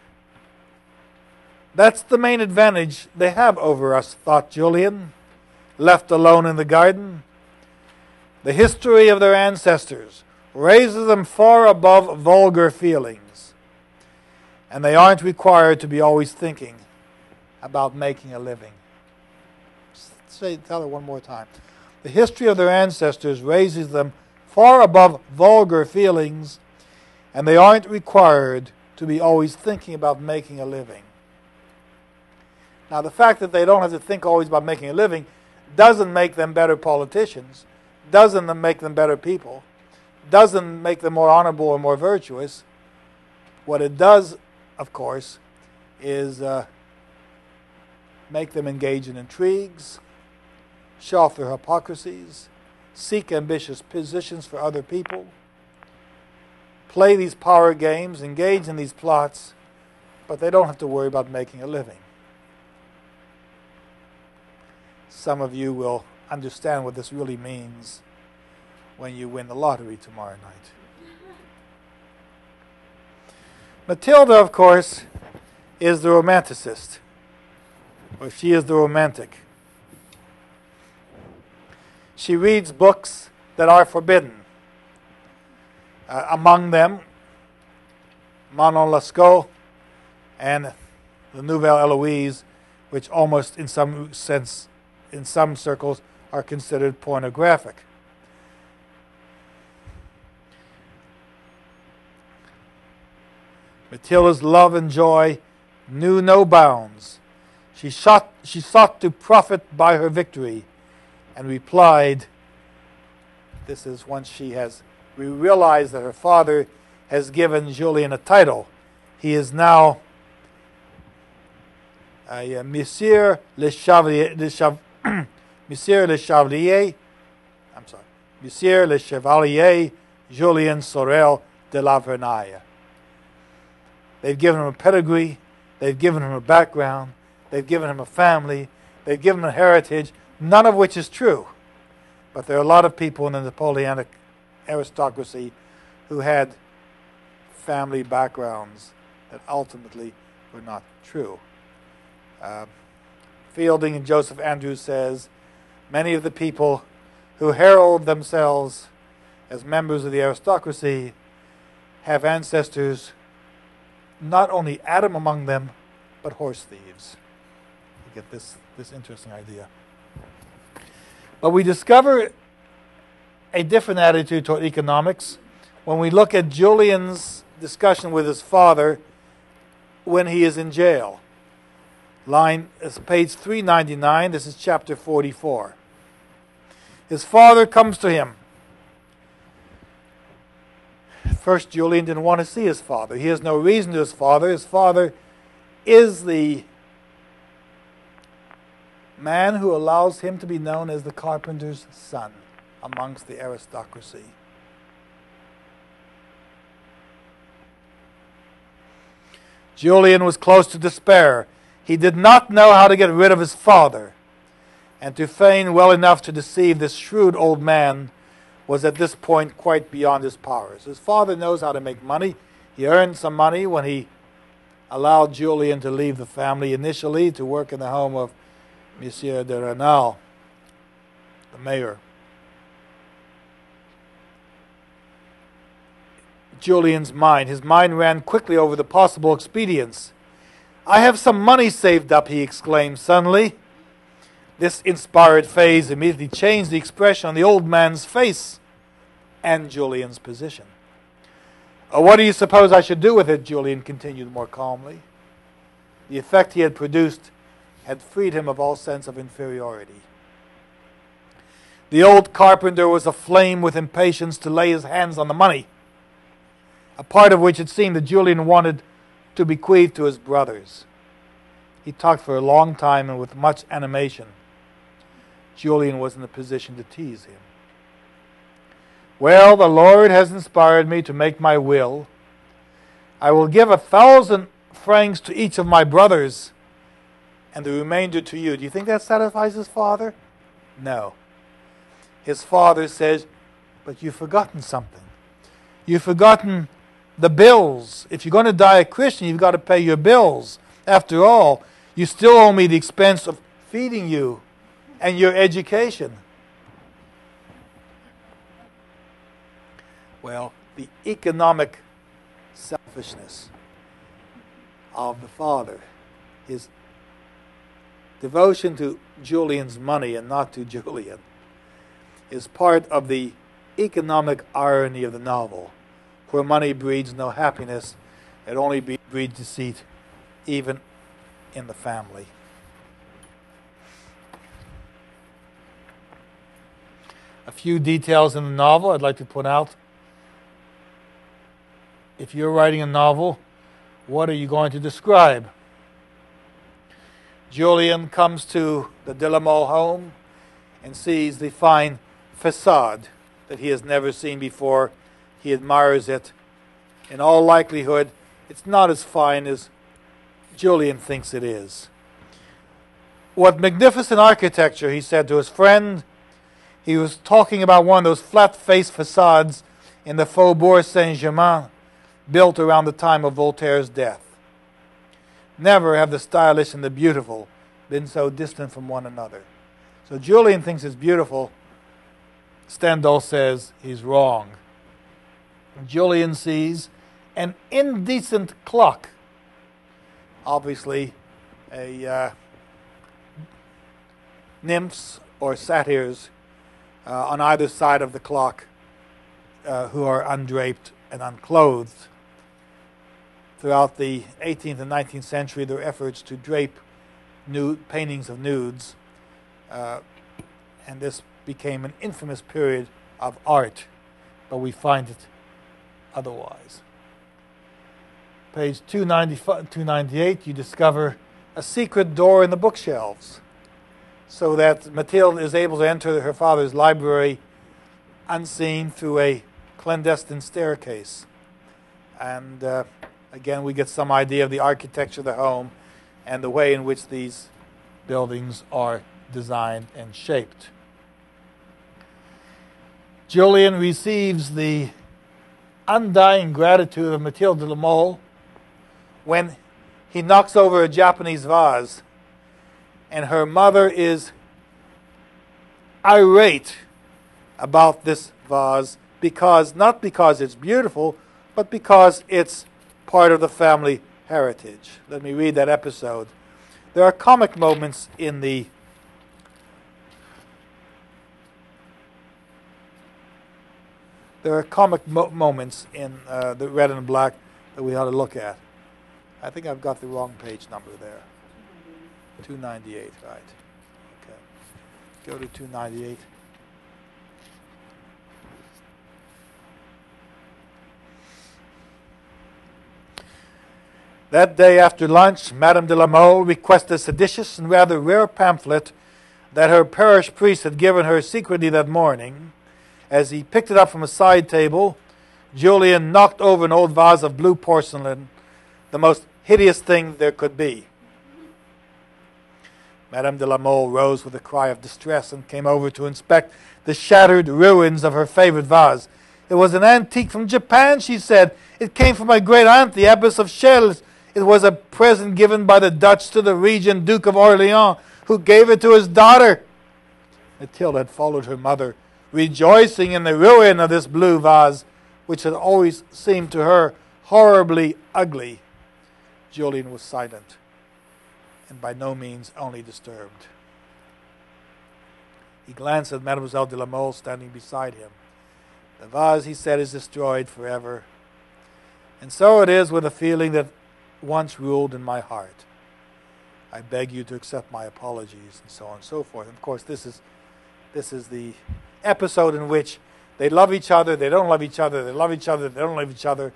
"That's the main advantage they have over us," thought Julien, left alone in the garden. The history of their ancestors raises them far above vulgar feelings, and they aren't required to be always thinking about making a living. Tell it one more time. The history of their ancestors raises them far above vulgar feelings, and they aren't required to be always thinking about making a living. Now, the fact that they don't have to think always about making a living doesn't make them better politicians, doesn't make them better people, doesn't make them more honorable or more virtuous. What it does, of course, is make them engage in intrigues, show off their hypocrisies, seek ambitious positions for other people, play these power games, engage in these plots, but they don't have to worry about making a living. Some of you will understand what this really means when you win the lottery tomorrow night. Matilda, of course, is the romanticist, or she is the romantic. She reads books that are forbidden. Among them, Manon Lescaut and the Nouvelle Eloise, which almost in some sense, in some circles, are considered pornographic. Matilda's love and joy knew no bounds. She sought to profit by her victory, and replied, this is once we realized that her father has given Julien a title. He is now Monsieur le Chevalier, Monsieur le Chevalier Julien Sorel de la Vernaille. They've given him a pedigree, they've given him a background, they've given him a family, they've given him a heritage, none of which is true. But there are a lot of people in the Napoleonic aristocracy who had family backgrounds that ultimately were not true. Fielding and Joseph Andrews says, many of the people who herald themselves as members of the aristocracy have ancestors, not only Adam among them, but horse thieves. You get this interesting idea. But we discover a different attitude toward economics when we look at Julien's discussion with his father when he is in jail. Line is page 399. This is chapter 44. His father comes to him. At first, Julien didn't want to see his father. He has no reason to his father. His father is the man who allows him to be known as the carpenter's son amongst the aristocracy. Julien was close to despair. He did not know how to get rid of his father, and to feign well enough to deceive this shrewd old man was at this point quite beyond his powers. His father knows how to make money. He earned some money when he allowed Julien to leave the family initially to work in the home of Monsieur de Renal, the mayor. Julien's mind. His mind ran quickly over the possible expedients. "I have some money saved up," he exclaimed suddenly. This inspired phase immediately changed the expression on the old man's face and Julien's position. "What do you suppose I should do with it?" Julien continued more calmly. The effect he had produced had freed him of all sense of inferiority. The old carpenter was aflame with impatience to lay his hands on the money, a part of which it seemed that Julian wanted to bequeath to his brothers. He talked for a long time and with much animation. Julian was in a position to tease him. Well, the Lord has inspired me to make my will. I will give 1,000 francs to each of my brothers, and the remainder to you. Do you think that satisfies his father? No. His father says, but you've forgotten something. You've forgotten the bills. If you're going to die a Christian, you've got to pay your bills. After all, you still owe me the expense of feeding you and your education. Well, the economic selfishness of the father, his devotion to Julian's money and not to Julian, is part of the economic irony of the novel, where money breeds no happiness, it only breeds deceit, even in the family. A few details in the novel I'd like to point out. If you're writing a novel, what are you going to describe? Julian comes to the de la Mole home and sees the fine facade that he has never seen before. He admires it. In all likelihood, it's not as fine as Julian thinks it is. What magnificent architecture, he said to his friend. He was talking about one of those flat-faced facades in the Faubourg Saint-Germain, built around the time of Voltaire's death. Never have the stylish and the beautiful been so distant from one another. So Julian thinks it's beautiful. Stendhal says he's wrong. Julian sees an indecent clock. Obviously, nymphs or satyrs on either side of the clock who are undraped and unclothed. Throughout the 18th and 19th century, there were efforts to drape nude paintings of nudes, and this became an infamous period of art, but we find it otherwise. Page 298, you discover a secret door in the bookshelves, so that Mathilde is able to enter her father's library unseen through a clandestine staircase. And again, we get some idea of the architecture of the home and the way in which these buildings are designed and shaped. Julian receives the undying gratitude of Mathilde de la Mole when he knocks over a Japanese vase, and her mother is irate about this vase not because it's beautiful, but because it's part of the family heritage. Let me read that episode. There are comic moments in the moments in the Red and Black that we ought to look at. I think I've got the wrong page number there. 298, right. Okay. Go to 298. That day after lunch, Madame de la Mole requested a seditious and rather rare pamphlet that her parish priest had given her secretly that morning. As he picked it up from a side table, Julian knocked over an old vase of blue porcelain, the most hideous thing there could be. Madame de la Mole rose with a cry of distress and came over to inspect the shattered ruins of her favorite vase. It was an antique from Japan, she said. It came from my great aunt, the Abbess of Chelles. It was a present given by the Dutch to the regent Duke of Orleans, who gave it to his daughter. Mathilde had followed her mother, rejoicing in the ruin of this blue vase, which had always seemed to her horribly ugly. Julian was silent, and by no means only disturbed. He glanced at Mademoiselle de la Mole standing beside him. The vase, he said, is destroyed forever. And so it is with a feeling that once ruled in my heart. I beg you to accept my apologies, and so on and so forth. And of course, this is This is the episode in which they love each other, they don't love each other, they love each other, they don't love each other.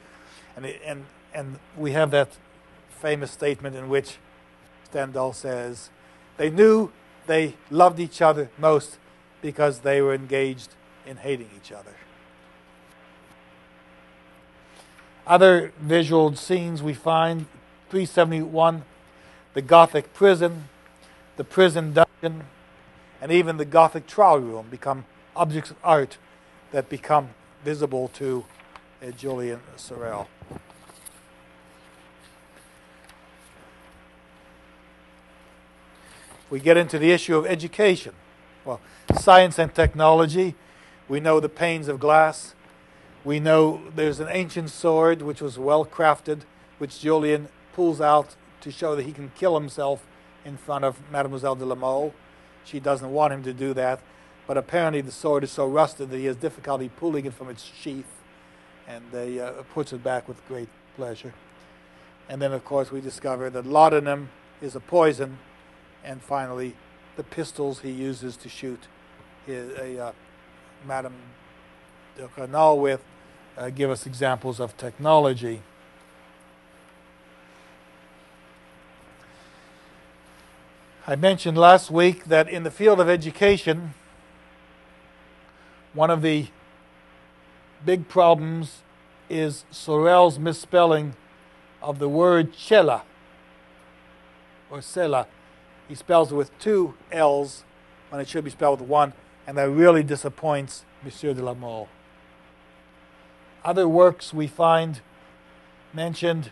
And we have that famous statement in which Stendhal says, they knew they loved each other most because they were engaged in hating each other. Other visual scenes we find, 371, the Gothic prison, the prison dungeon, and even the Gothic trial room become objects of art that become visible to Julian Sorel. We get into the issue of education. Well, science and technology, we know the panes of glass. We know there's an ancient sword which was well crafted, which Julian pulls out to show that he can kill himself in front of Mademoiselle de la Mole. She doesn't want him to do that, but apparently the sword is so rusted that he has difficulty pulling it from its sheath, and he puts it back with great pleasure. And then, of course, we discover that laudanum is a poison, and finally, the pistols he uses to shoot Madame de Renal with give us examples of technology. I mentioned last week that in the field of education, one of the big problems is Sorel's misspelling of the word cella, or cella. He spells it with two L's when it should be spelled with one, and that really disappoints Monsieur de la Mole. Other works we find mentioned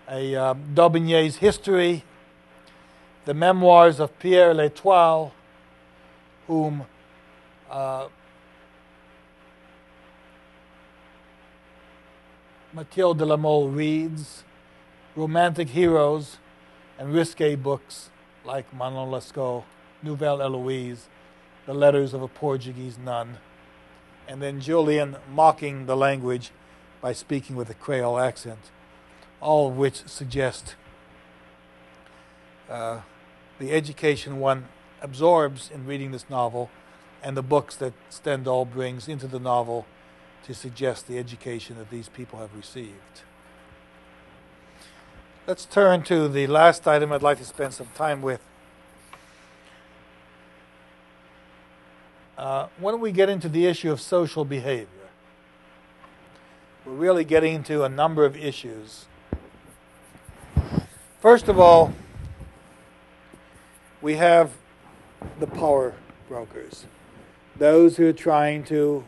Daubigny's History, the memoirs of Pierre L'Étoile, whom Mathilde de la Mole reads, romantic heroes, and risque books like Manon Lescaut, Nouvelle Eloise, the letters of a Portuguese nun, and then Julian mocking the language by speaking with a Creole accent, all of which suggest the education one absorbs in reading this novel and the books that Stendhal brings into the novel to suggest the education that these people have received. Let's turn to the last item I'd like to spend some time with. When we get into the issue of social behavior, we're really getting into a number of issues. First of all, we have the power brokers, those who are trying to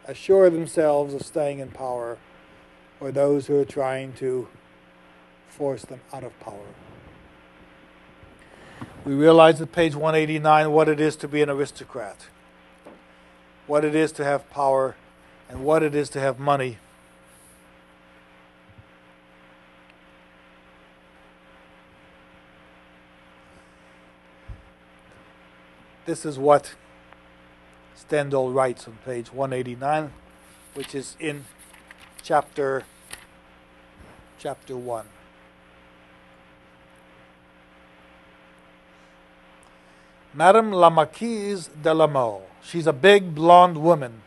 assure themselves of staying in power, or those who are trying to force them out of power. We realize at page 189 what it is to be an aristocrat, what it is to have power, and what it is to have money. This is what Stendhal writes on page 189, which is in chapter 1. Madame la Marquise de la Mole. She's a big blonde woman,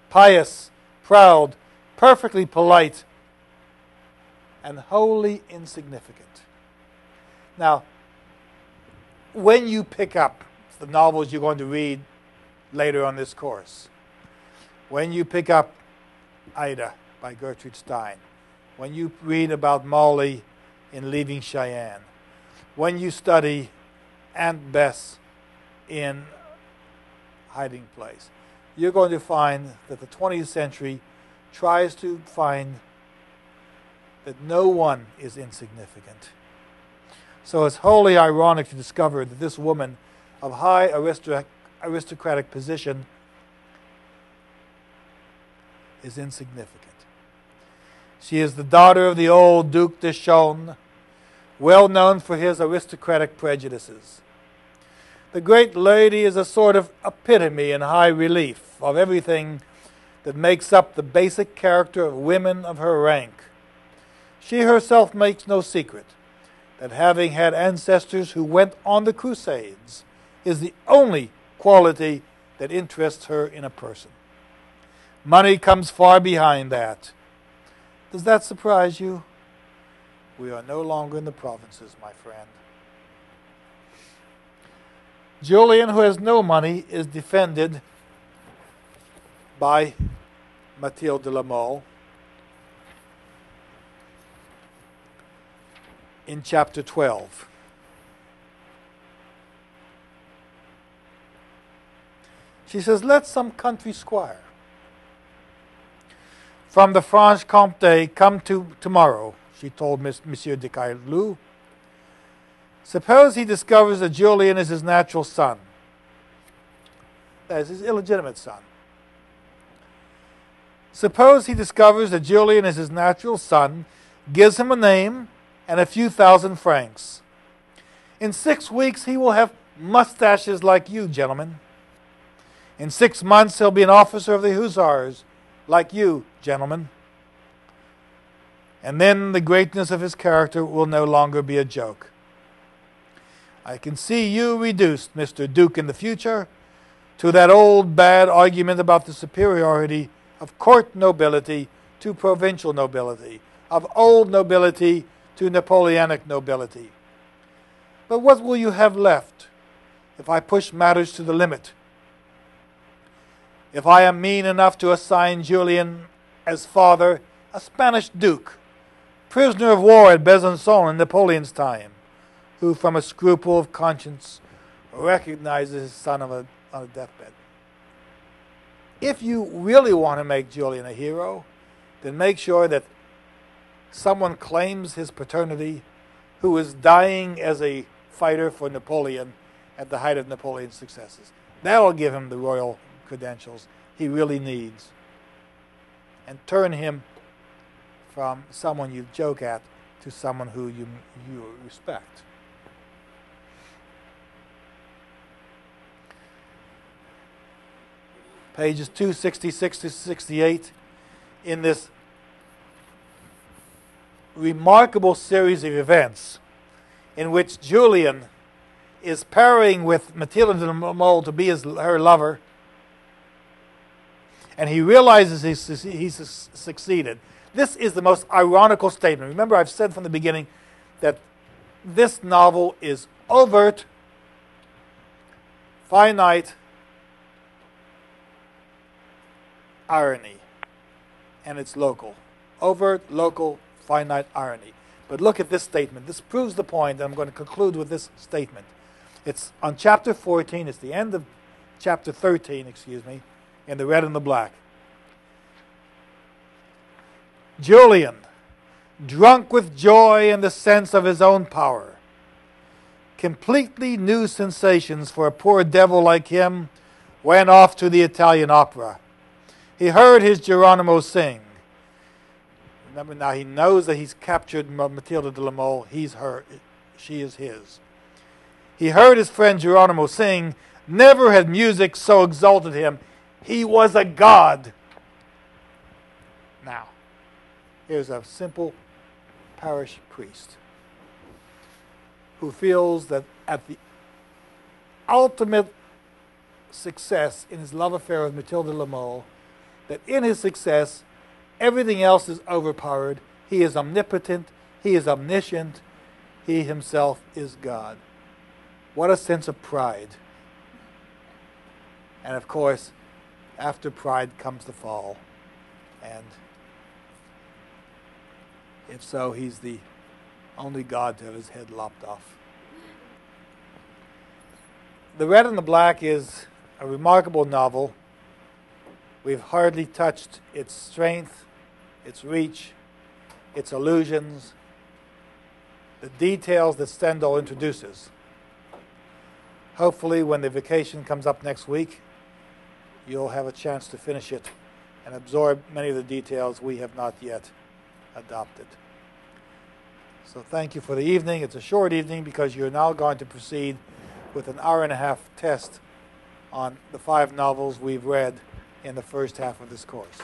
pious, proud, perfectly polite, and wholly insignificant. Now, when you pick up the novels you're going to read later on this course, when you pick up Ida by Gertrude Stein, when you read about Molly in Leaving Cheyenne, when you study Aunt Bess in Hiding Place, you're going to find that the 20th century tries to find that no one is insignificant. So it's wholly ironic to discover that this woman of high aristocratic position is insignificant. She is the daughter of the old Duc de Chaulnes, well known for his aristocratic prejudices. The great lady is a sort of epitome in high relief of everything that makes up the basic character of women of her rank. She herself makes no secret that having had ancestors who went on the Crusades is the only quality that interests her in a person. Money comes far behind that. Does that surprise you? We are no longer in the provinces, my friend. Julian, who has no money, is defended by Mathilde de la Mole in chapter 12. She says, let some country squire from the Franche-Comté come tomorrow, she told Monsieur de Caylus. Suppose he discovers that Julian is his natural son. That is his illegitimate son. Suppose he discovers that Julian is his natural son, gives him a name and a few thousand francs. In 6 weeks he will have mustaches like you, gentlemen. In 6 months he'll be an officer of the hussars, like you, gentlemen. And then the greatness of his character will no longer be a joke. I can see you reduced, Mr. Duke, in the future to that old bad argument about the superiority of court nobility to provincial nobility, of old nobility to Napoleonic nobility. But what will you have left if I push matters to the limit? If I am mean enough to assign Julian as father a Spanish duke, prisoner of war at Besançon in Napoleon's time, who from a scruple of conscience recognizes his son on a deathbed. If you really want to make Julian a hero, then make sure that someone claims his paternity who is dying as a fighter for Napoleon at the height of Napoleon's successes. That will give him the royal credentials he really needs, and turn him from someone you joke at to someone who you respect. Pages 266 to 68 in this remarkable series of events in which Julian is pairing with Mathilde de la Mole to be her lover, and he realizes he's succeeded. This is the most ironical statement. Remember, I've said from the beginning that this novel is overt, finite irony, and it's local. Overt, local, finite irony. But look at this statement. This proves the point, and I'm going to conclude with this statement. It's on chapter 14. It's the end of chapter 13, in the red and the black. Julian, drunk with joy and the sense of his own power, completely new sensations for a poor devil like him, went off to the Italian opera. He heard his Geronimo sing. Remember, now he knows that he's captured Mathilde de la Mole. He's her. She is his. He heard his friend Geronimo sing. Never had music so exalted him. He was a god. Now, here's a simple parish priest who feels that at the ultimate success in his love affair with Mathilde de la Mole, that in his success, everything else is overpowered. He is omnipotent. He is omniscient. He himself is God. What a sense of pride. And of course, after pride comes the fall. And if so, he's the only God to have his head lopped off. The Red and the Black is a remarkable novel. We've hardly touched its strength, its reach, its allusions, the details that Stendhal introduces. Hopefully, when the vacation comes up next week, you'll have a chance to finish it and absorb many of the details we have not yet adopted. So thank you for the evening. It's a short evening because you're now going to proceed with an hour-and-a-half test on the 5 novels we've read in the first half of this course.